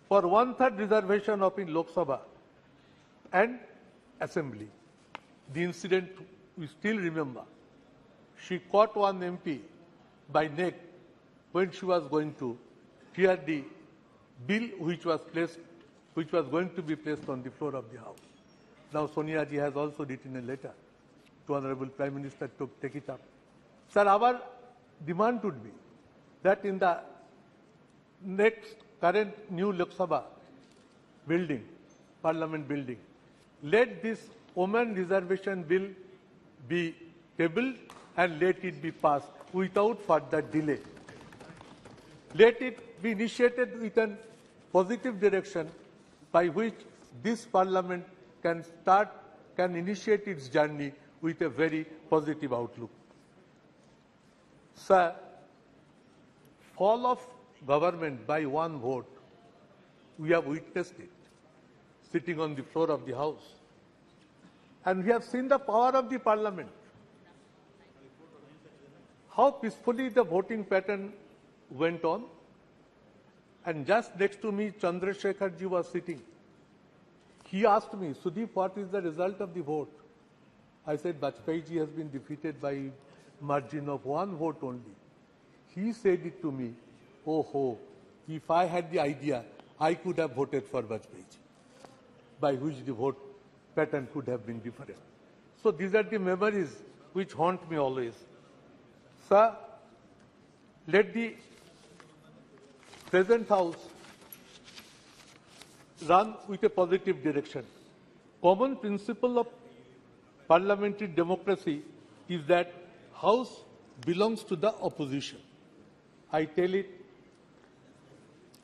for 1/3 reservation of in Lok Sabha and assembly. The incident we still remember. She caught one MP by neck when she was going to hear the bill which was going to be placed on the floor of the House. Now Sonia ji has also written a letter to Honorable Prime Minister to take it up. Sir, our demand would be that in the next current new Lok Sabha building, Parliament building, let this women reservation bill be tabled and let it be passed without further delay. Let it be initiated with a positive direction by which this Parliament can initiate its journey with a very positive outlook. Sir, fall of government by one vote, we have witnessed it, sitting on the floor of the House. And we have seen the power of the Parliament. How peacefully the voting pattern went on. And just next to me, Chandrasekhar ji was sitting. He asked me, Sudeep, what is the result of the vote? I said, Vajpayee ji has been defeated by margin of one vote only. He said it to me, oh, if I had the idea, I could have voted for Vajpayee ji, by which the vote pattern could have been different. So these are the memories which haunt me always. Sir, let the present House run with a positive direction. Common principle of parliamentary democracy is that House belongs to the opposition. I tell it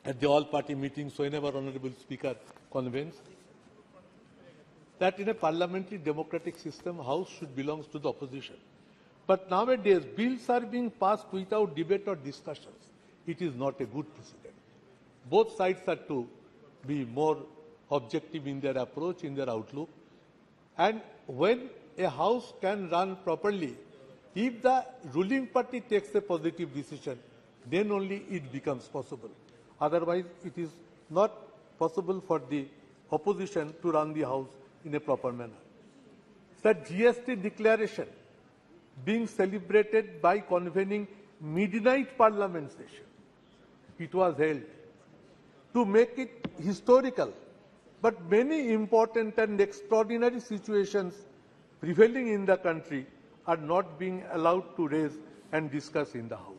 at the all-party meetings whenever Honorable Speaker convenes, that in a parliamentary democratic system, House should belong to the opposition. But nowadays, bills are being passed without debate or discussions. It is not a good precedent. Both sides are to be more objective in their approach, in their outlook. And when a House can run properly, if the ruling party takes a positive decision, then only it becomes possible. Otherwise, it is not possible for the opposition to run the House in a proper manner. Sir, GST declaration being celebrated by convening midnight parliament session. It was held to make it historical, but many important and extraordinary situations prevailing in the country are not being allowed to raise and discuss in the House.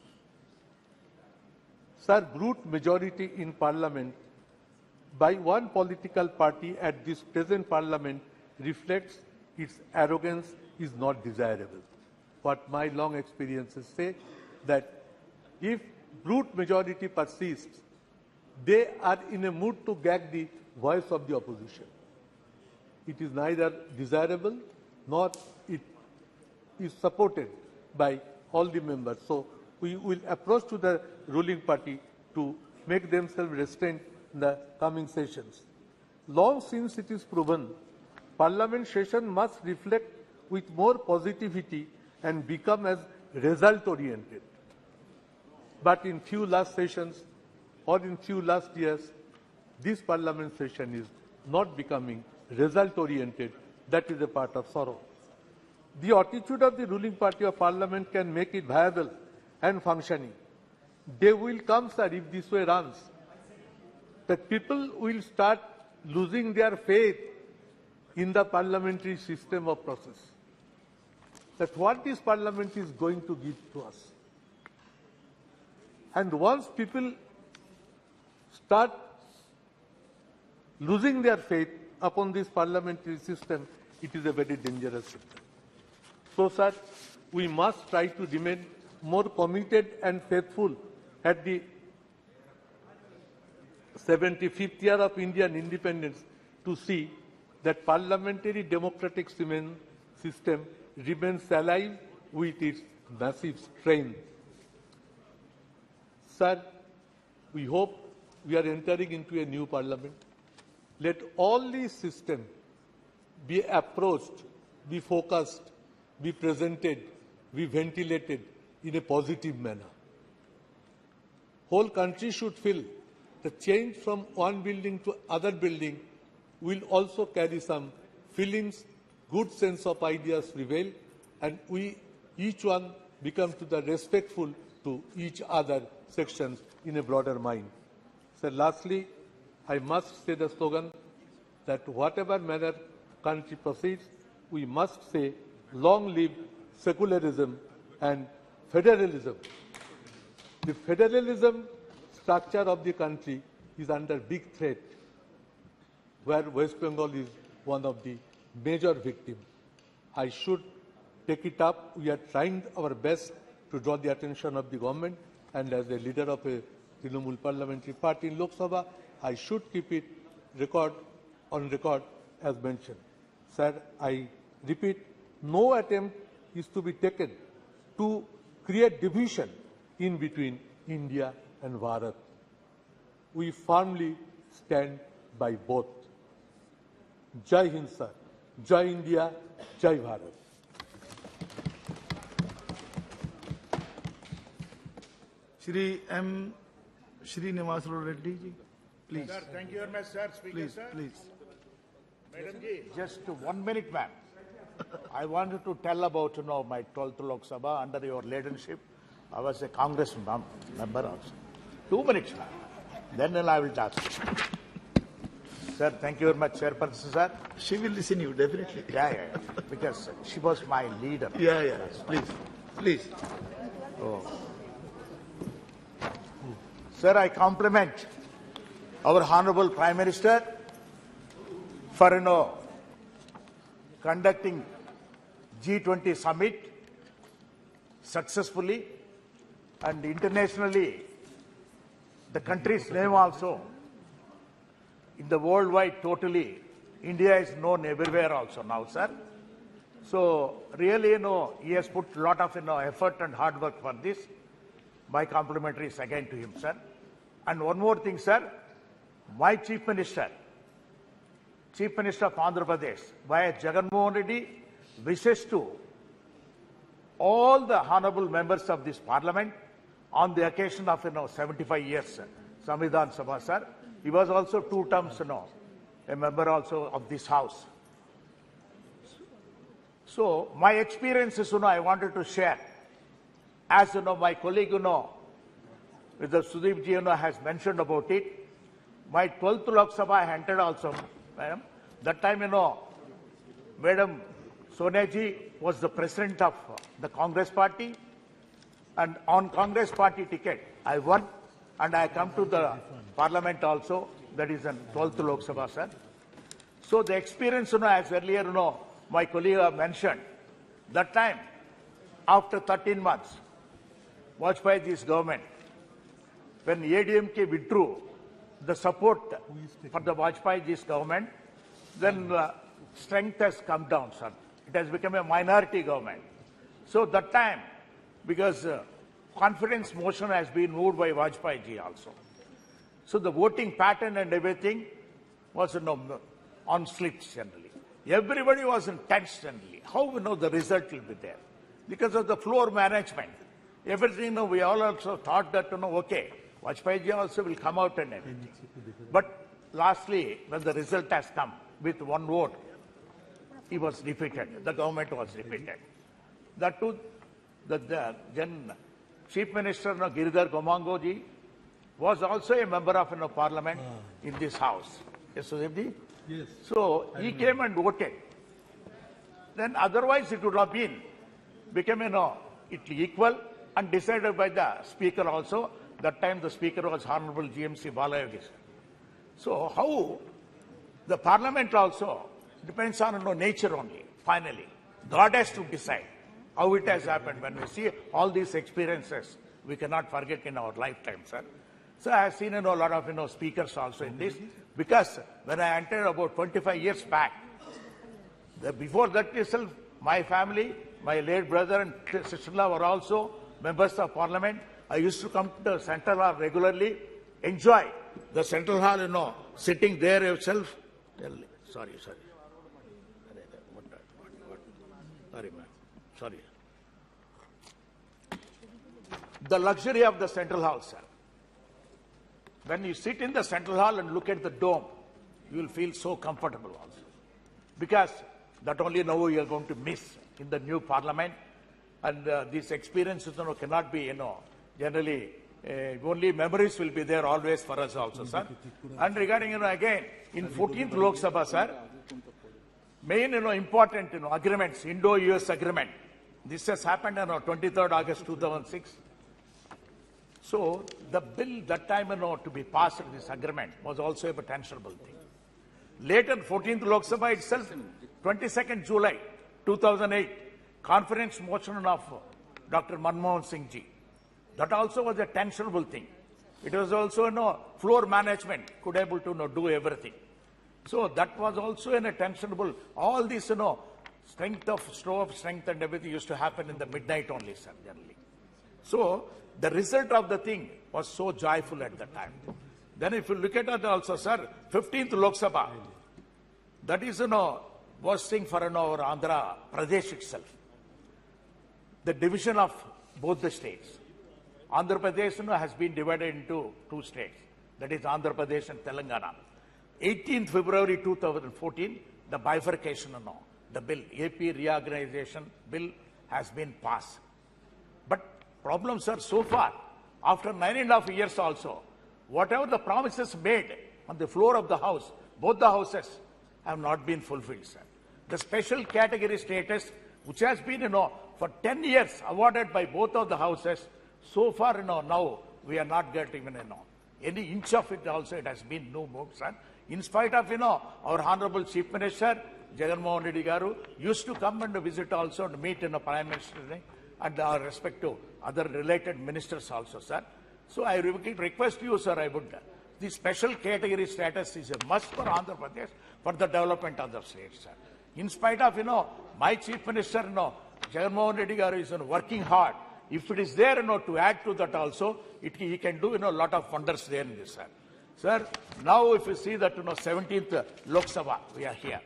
Sir, brute majority in Parliament by one political party at this present Parliament reflects its arrogance is not desirable. What my long experiences say, that if brute majority persists, they are in a mood to gag the voice of the opposition. It is neither desirable nor it is supported by all the members. So we will approach to the ruling party to make themselves restrained in the coming sessions. Long since it is proven, Parliament session must reflect with more positivity and become as result-oriented. But in few last sessions or in few last years, this Parliament session is not becoming result-oriented, that is a part of sorrow. The attitude of the ruling party of parliament can make it viable and functioning. Day will come, sir, if this way runs, that people will start losing their faith in the parliamentary system of process. That what this parliament is going to give to us. And once people start losing their faith upon this parliamentary system, it is a very dangerous system. So, sir, we must try to remain more committed and faithful at the 75th year of Indian independence to see that parliamentary democratic system remains alive with its massive strength. Sir, we hope we are entering into a new parliament. Let all these systems be approached, be focused, be presented, be ventilated in a positive manner. Whole country should feel the change from one building to other building will also carry some feelings, good sense of ideas prevail, and we each one become to the respectful to each other sections in a broader mind. So lastly, I must say the slogan that whatever manner country proceeds, we must say, long live secularism and federalism. The federalism structure of the country is under big threat, where West Bengal is one of the major victims. I should take it up. We are trying our best to draw the attention of the government, and as a leader of a Trinamool parliamentary party in Lok Sabha, I should keep it on record as mentioned. Sir, I repeat, no attempt is to be taken to create division in between India and Bharat. We firmly stand by both. Jai Hind, sir. Jai India, Jai Bharat. Shri M. Srinivas Reddy ji, please. Sir, thank you very much, sir. Speaker, Please, sir. please. Madam ji, just 1 minute, ma'am. I wanted to tell about, my 12th Lok Sabha under your leadership. I was a Congress member also. 2 minutes, ma'am. Then I will talk. Sir, thank you very much, Chairperson, sir. She will listen you, definitely. Yeah. Because she was my leader. Yeah. Please, please. Sir, I compliment our Honorable Prime Minister for, conducting G20 summit successfully, and internationally the country's name also in the worldwide totally. India is known everywhere also now, sir. So really, he has put a lot of effort and hard work for this. My complimentaries again to him, sir. And one more thing, sir. My Chief Minister of Andhra Pradesh, Y.S. Jagannath Reddy, wishes to all the honorable members of this parliament on the occasion of 75 years Samvidhan Sabha, sir. He was also 2 terms, a member also of this house. So my experiences, I wanted to share. As my colleague, with the Sudeep ji, has mentioned about it. My 12th Lok Sabha I entered also, madam. That time, Madam Sonia ji was the president of the Congress party, and on Congress party ticket, I won, and I come to the parliament also. That is in 12th Lok Sabha, sir. So the experience, as earlier, my colleague mentioned, that time, after 13 months, Vajpayee ji's government, when ADMK withdrew the support for the Vajpayee ji's government, then strength has come down, sir. It has become a minority government. So that time, because confidence motion has been moved by Vajpayee ji also. So the voting pattern and everything was on slips generally. Everybody was in tense generally. How we know the result will be there? Because of the floor management. Everything, we all also thought that, okay, Vajpayee ji also will come out and everything. But lastly, when the result has come with 1 vote, he was defeated. The government was defeated. That too, the then Chief Minister Giridhar Gomangoji was also a member of Parliament in this house. Yes, Sudhirji? Yes. So he came and voted. Then otherwise it would have become equal and decided by the Speaker also. That time the Speaker was Honorable GMC Balayogi. So how the Parliament also depends on nature only, finally. God has to decide how it has happened. When we see all these experiences, we cannot forget in our lifetime, sir. So I have seen a lot of speakers also in this, because when I entered about 25 years back, before that itself, my family, my late brother and sister-in-law were also members of Parliament. I used to come to the Central Hall regularly, enjoy the Central Hall, sitting there yourself. Sorry. Sorry, ma'am. Sorry. The luxury of the Central Hall, sir. When you sit in the Central Hall and look at the dome, you will feel so comfortable also. Because that only now you are going to miss in the new Parliament. And these experiences cannot be, generally, only memories will be there always for us also, sir. And regarding, again, in 14th Lok Sabha, sir, main, important, agreements, Indo-US agreement. This has happened on 23rd August 2006. So the bill that time, to be passed, this agreement, was also a potentiable thing. Later, 14th Lok Sabha itself, 22nd July 2008, conference motion of Dr. Manmohan Singh ji. That also was a tensionable thing. It was also, floor management could able to do everything. So that was also a tensionable. All this, strength of, show of strength and everything used to happen in the midnight only, sir, generally. So the result of the thing was so joyful at the time. Then if you look at it also, sir, 15th Lok Sabha, that is, worst thing for our Andhra Pradesh itself. The division of both the states. Andhra Pradesh has been divided into two states. That is Andhra Pradesh and Telangana. 18th February 2014, the bifurcation, the bill, AP reorganization bill has been passed. But problems are so far, after 9.5 years also, whatever the promises made on the floor of the House, both the houses have not been fulfilled, sir. The special category status, which has been, for 10 years awarded by both of the houses, so far, now we are not getting even, any inch of it also, it has been no more, sir. In spite of, our Honorable Chief Minister, Jagan Mohan Reddy Garu, used to come and visit also and meet Prime Minister and our respective other related ministers also, sir. So I request you, sir, the special category status is a must for Andhra Pradesh for the development of the state, sir. In spite of, my Chief Minister, Jagan Mohan Reddy Garu is working hard. If it is there, to add to that also, he can do, a lot of wonders there in this, sir. Sir, now if you see that, 17th Lok Sabha, we are here.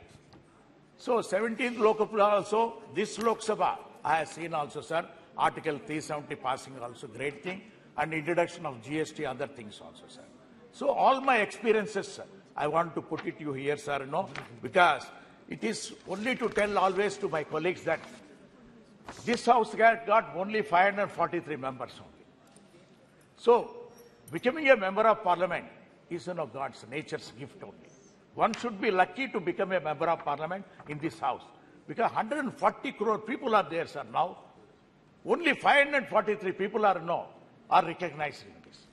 So 17th Lok Sabha also, this Lok Sabha, I have seen also, sir, Article 370 passing also, great thing, and introduction of GST, other things also, sir. So all my experiences, sir, I want to put it to you here, sir, because it is only to tell always to my colleagues that this House got only 543 members only. So becoming a member of Parliament is, God's nature's gift only. One should be lucky to become a member of Parliament in this House. Because 140 crore people are there, sir, now. Only 543 people are recognized in this.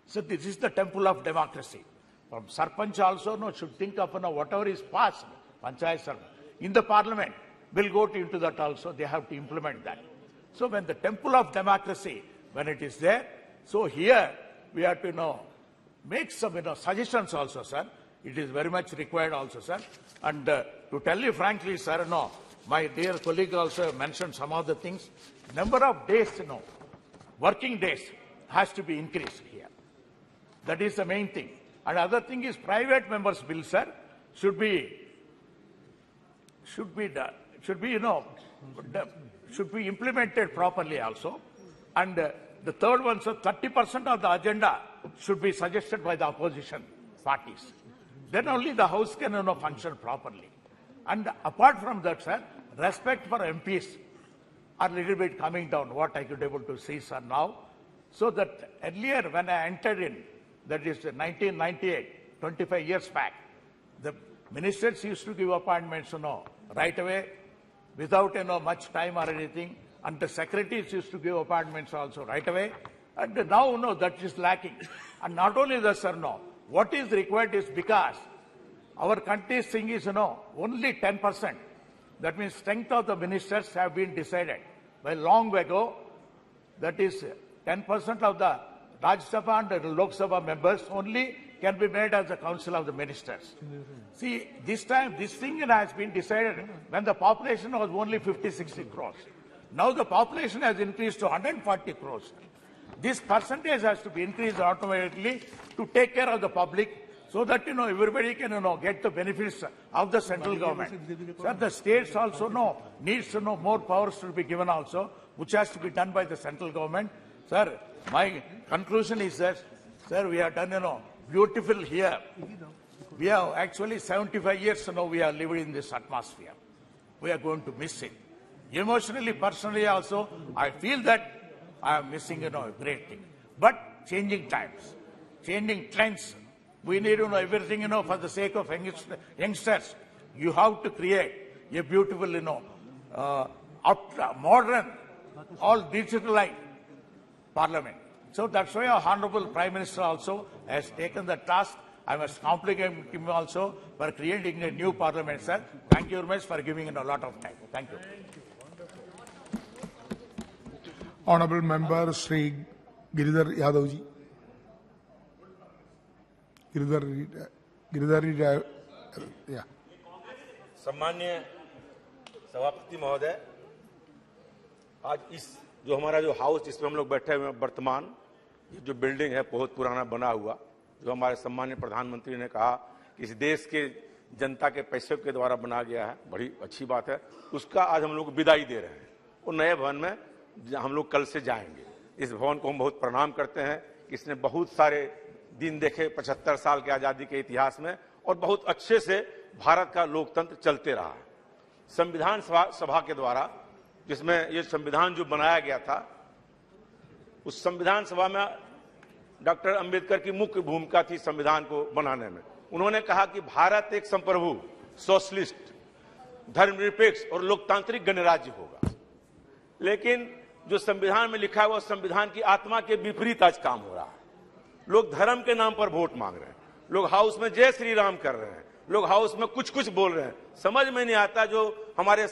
So this is the temple of democracy. From Sarpanch also, should think of, whatever is passed, Panchayat Sarpanch, in the Parliament, will go into that also. They have to implement that. So when the temple of democracy, when it is there, so here we have to, make some, suggestions also, sir. It is very much required also, sir. And to tell you frankly, sir, my dear colleague also mentioned some of the things. Number of days, working days has to be increased here. That is the main thing. And other thing is private members' bill, sir, should be implemented properly also. And the third one, sir, 30% of the agenda should be suggested by the opposition parties. Then only the House can function properly. And apart from that, sir, respect for MPs are a little bit coming down, what I could able to see, sir, now. So that earlier when I entered in, that is 1998, 25 years back, the ministers used to give appointments, right away, without, much time or anything. And the secretaries used to give appointments also right away. And now, that is lacking. And not only that, sir, what is required is because our country's thing is, only 10%. That means strength of the ministers have been decided by long ago. That is 10% of the Rajya Sabha and the Lok Sabha members only can be made as the council of the ministers. See, this time, this thing has been decided when the population was only 50-60 crores. Now the population has increased to 140 crores. This percentage has to be increased automatically to take care of the public so that, everybody can, get the benefits of the central government. Sir, the states also needs, more powers to be given also, which has to be done by the central government. Sir, my conclusion is that, sir, we have done, beautiful here. We have actually 75 years, we are living in this atmosphere. We are going to miss it. Emotionally, personally also, I feel that I am missing, a great thing. But changing times, changing trends, we need to know everything, for the sake of youngsters. You have to create a beautiful, modern, all digitalized parliament. So that's why our Honorable Prime Minister also has taken the task. I must compliment him also for creating a new parliament, sir. Thank you very much for giving a lot of time. Thank you. Honorable Member Shri Giridhar Yadav ji. Giridhar, yeah. सम्मान्य सभापति महोदय, आज इस जो हमारा जो house जिसमें हम लोग बैठे हुए हैं वर्तमान, ये जो बिल्डिंग है बहुत पुराना बना हुआ, जो हमारे सम्मान्य प्रधानमंत्री ने कहा कि इस देश के जनता के पैसे के द्वारा बना गया है, बड़ी अच्छी बात है। उसका आज हम लोग विदाई दे रहे हैं। वो नए भवन में हम लोग कल से जाएंगे। इस भवन को हम बहुत प्रणाम करते हैं। इसने बहुत सारे दिन देखे 75 साल के आजादी के इतिहास में, और बहुत अच्छे से भारत का लोकतंत्र चलते रहा है। संविधान सभा के द्वारा जिसमें ये संविधान जो बनाया गया था, उस संविधान सभा में डॉक्टर अंबेडकर की मुख्य भूमिका थी संविधान को बनाने में। उन्होंने कहा कि भारत एक संप्रभु, सोशलिस्ट, धर्मनिरपेक्ष और लोकतांत्रिक गणराज्य होगा। लेकिन जो संविधान में लिखा हुआ संविधान की आत्मा के विपरीत आज काम हो रहा है। लोग धर्म के नाम पर वोट मांग रहे हैं, लोग हाउस में जय श्री राम कर रहे हैं, लोग हाउस में कुछ कुछ बोल रहे हैं। समझ में नहीं आता जो हमारे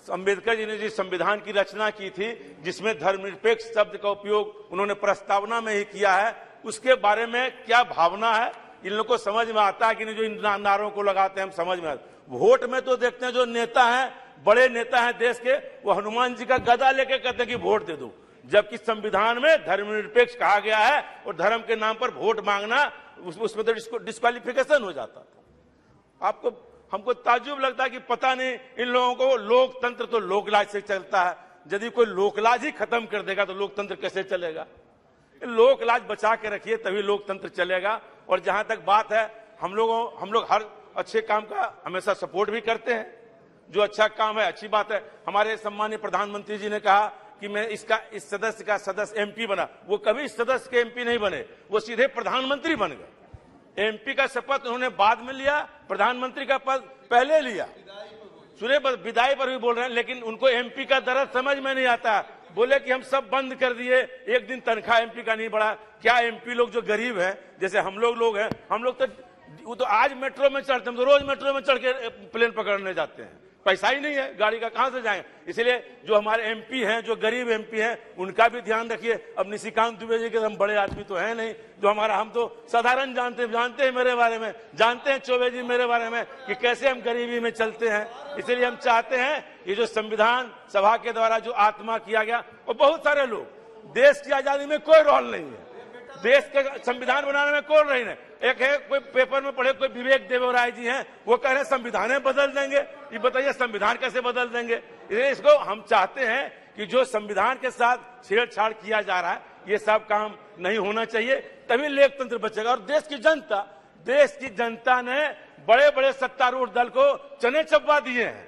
अंबेडकर जी ने जिस संविधान की रचना की थी, जिसमें धर्मनिरपेक्ष शब्द का उपयोग उन्होंने प्रस्तावना में ही किया है, उसके बारे में क्या भावना है इन लोगों को समझ में आता है कि नहीं? जो इन नारों को लगाते हैं हम समझ में आता। वोट में तो देखते हैं जो नेता हैं, बड़े नेता हैं देश के, वो हनुमान जी का गदा लेके कहते हैं कि वोट दे दो, जबकि संविधान में धर्मनिरपेक्ष कहा गया है और धर्म के नाम पर वोट मांगना उसमें तो डिस्क्वालिफिकेशन हो जाता था। हमको ताज्जुब लगता है कि पता नहीं इन लोगों को लोकतंत्र तो लोकलाज से चलता है। यदि कोई लोकलाज ही खत्म कर देगा तो लोकतंत्र कैसे चलेगा? लोकलाज बचा के रखिए तभी लोकतंत्र चलेगा। और जहां तक बात है, हम लोग हर अच्छे काम का हमेशा सपोर्ट भी करते हैं। जो अच्छा काम है अच्छी बात है। हमारे सम्मानीय प्रधानमंत्री जी ने कहा कि मैं इस सदस्य का सदस्य एमपी बना। वो कभी सदस्य के एमपी नहीं बने, वो सीधे प्रधानमंत्री बन गए। एमपी का शपथ उन्होंने बाद में लिया, प्रधानमंत्री का पद पहले लिया। विदाई पर भी बोल रहे हैं, लेकिन उनको एमपी का दर्द समझ में नहीं आता। बोले कि हम सब बंद कर दिए, एक दिन तनख्वाह एमपी का नहीं बढ़ा। क्या एमपी लोग जो गरीब हैं, जैसे हम लोग हैं, हम लोग तो वो तो आज मेट्रो में चढ़ते हैं, तो रोज मेट्रो में चढ़ के प्लेन पकड़ने जाते हैं। पैसा ही नहीं है, गाड़ी का कहां से जाएंगे? इसलिए जो हमारे एमपी हैं, जो गरीब एमपी हैं, उनका भी ध्यान रखिए। अब निशिकांत दुबे जी के हम बड़े आदमी तो हैं नहीं, जो हम तो साधारण जानते हैं मेरे बारे में, जानते हैं चौबे जी मेरे बारे में कि कैसे हम गरीबी में चलते हैं। इसलिए हम चाहते हैं ये जो संविधान सभा के द्वारा जो आत्मा किया गया, और बहुत सारे लोग, देश की आजादी में कोई रोल नहीं है, देश के संविधान बनाने में कोई नहीं है। एक है कोई पेपर में पढ़े, कोई विवेक देवराय जी हैं, वो कह रहे हैं संविधान बदल देंगे। ये बताइए संविधान कैसे बदल देंगे? इसको हम चाहते हैं कि जो संविधान के साथ छेड़छाड़ किया जा रहा है, ये सब काम नहीं होना चाहिए, तभी लोकतंत्र बचेगा। और देश की जनता ने बड़े बड़े सत्तारूढ़ दल को चने चबवा दिए हैं।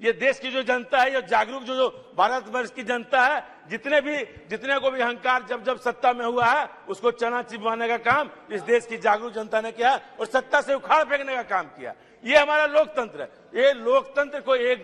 ये देश की जो जनता है, ये जागरूक जो भारतवर्ष की जनता है, जितने को भी अहंकार जब सत्ता में हुआ है, उसको चना चिबवाने का काम इस देश की जागरूक जनता ने किया और सत्ता से उखाड़ फेंकने का काम किया। ये हमारा लोकतंत्र है। ये लोकतंत्र को एक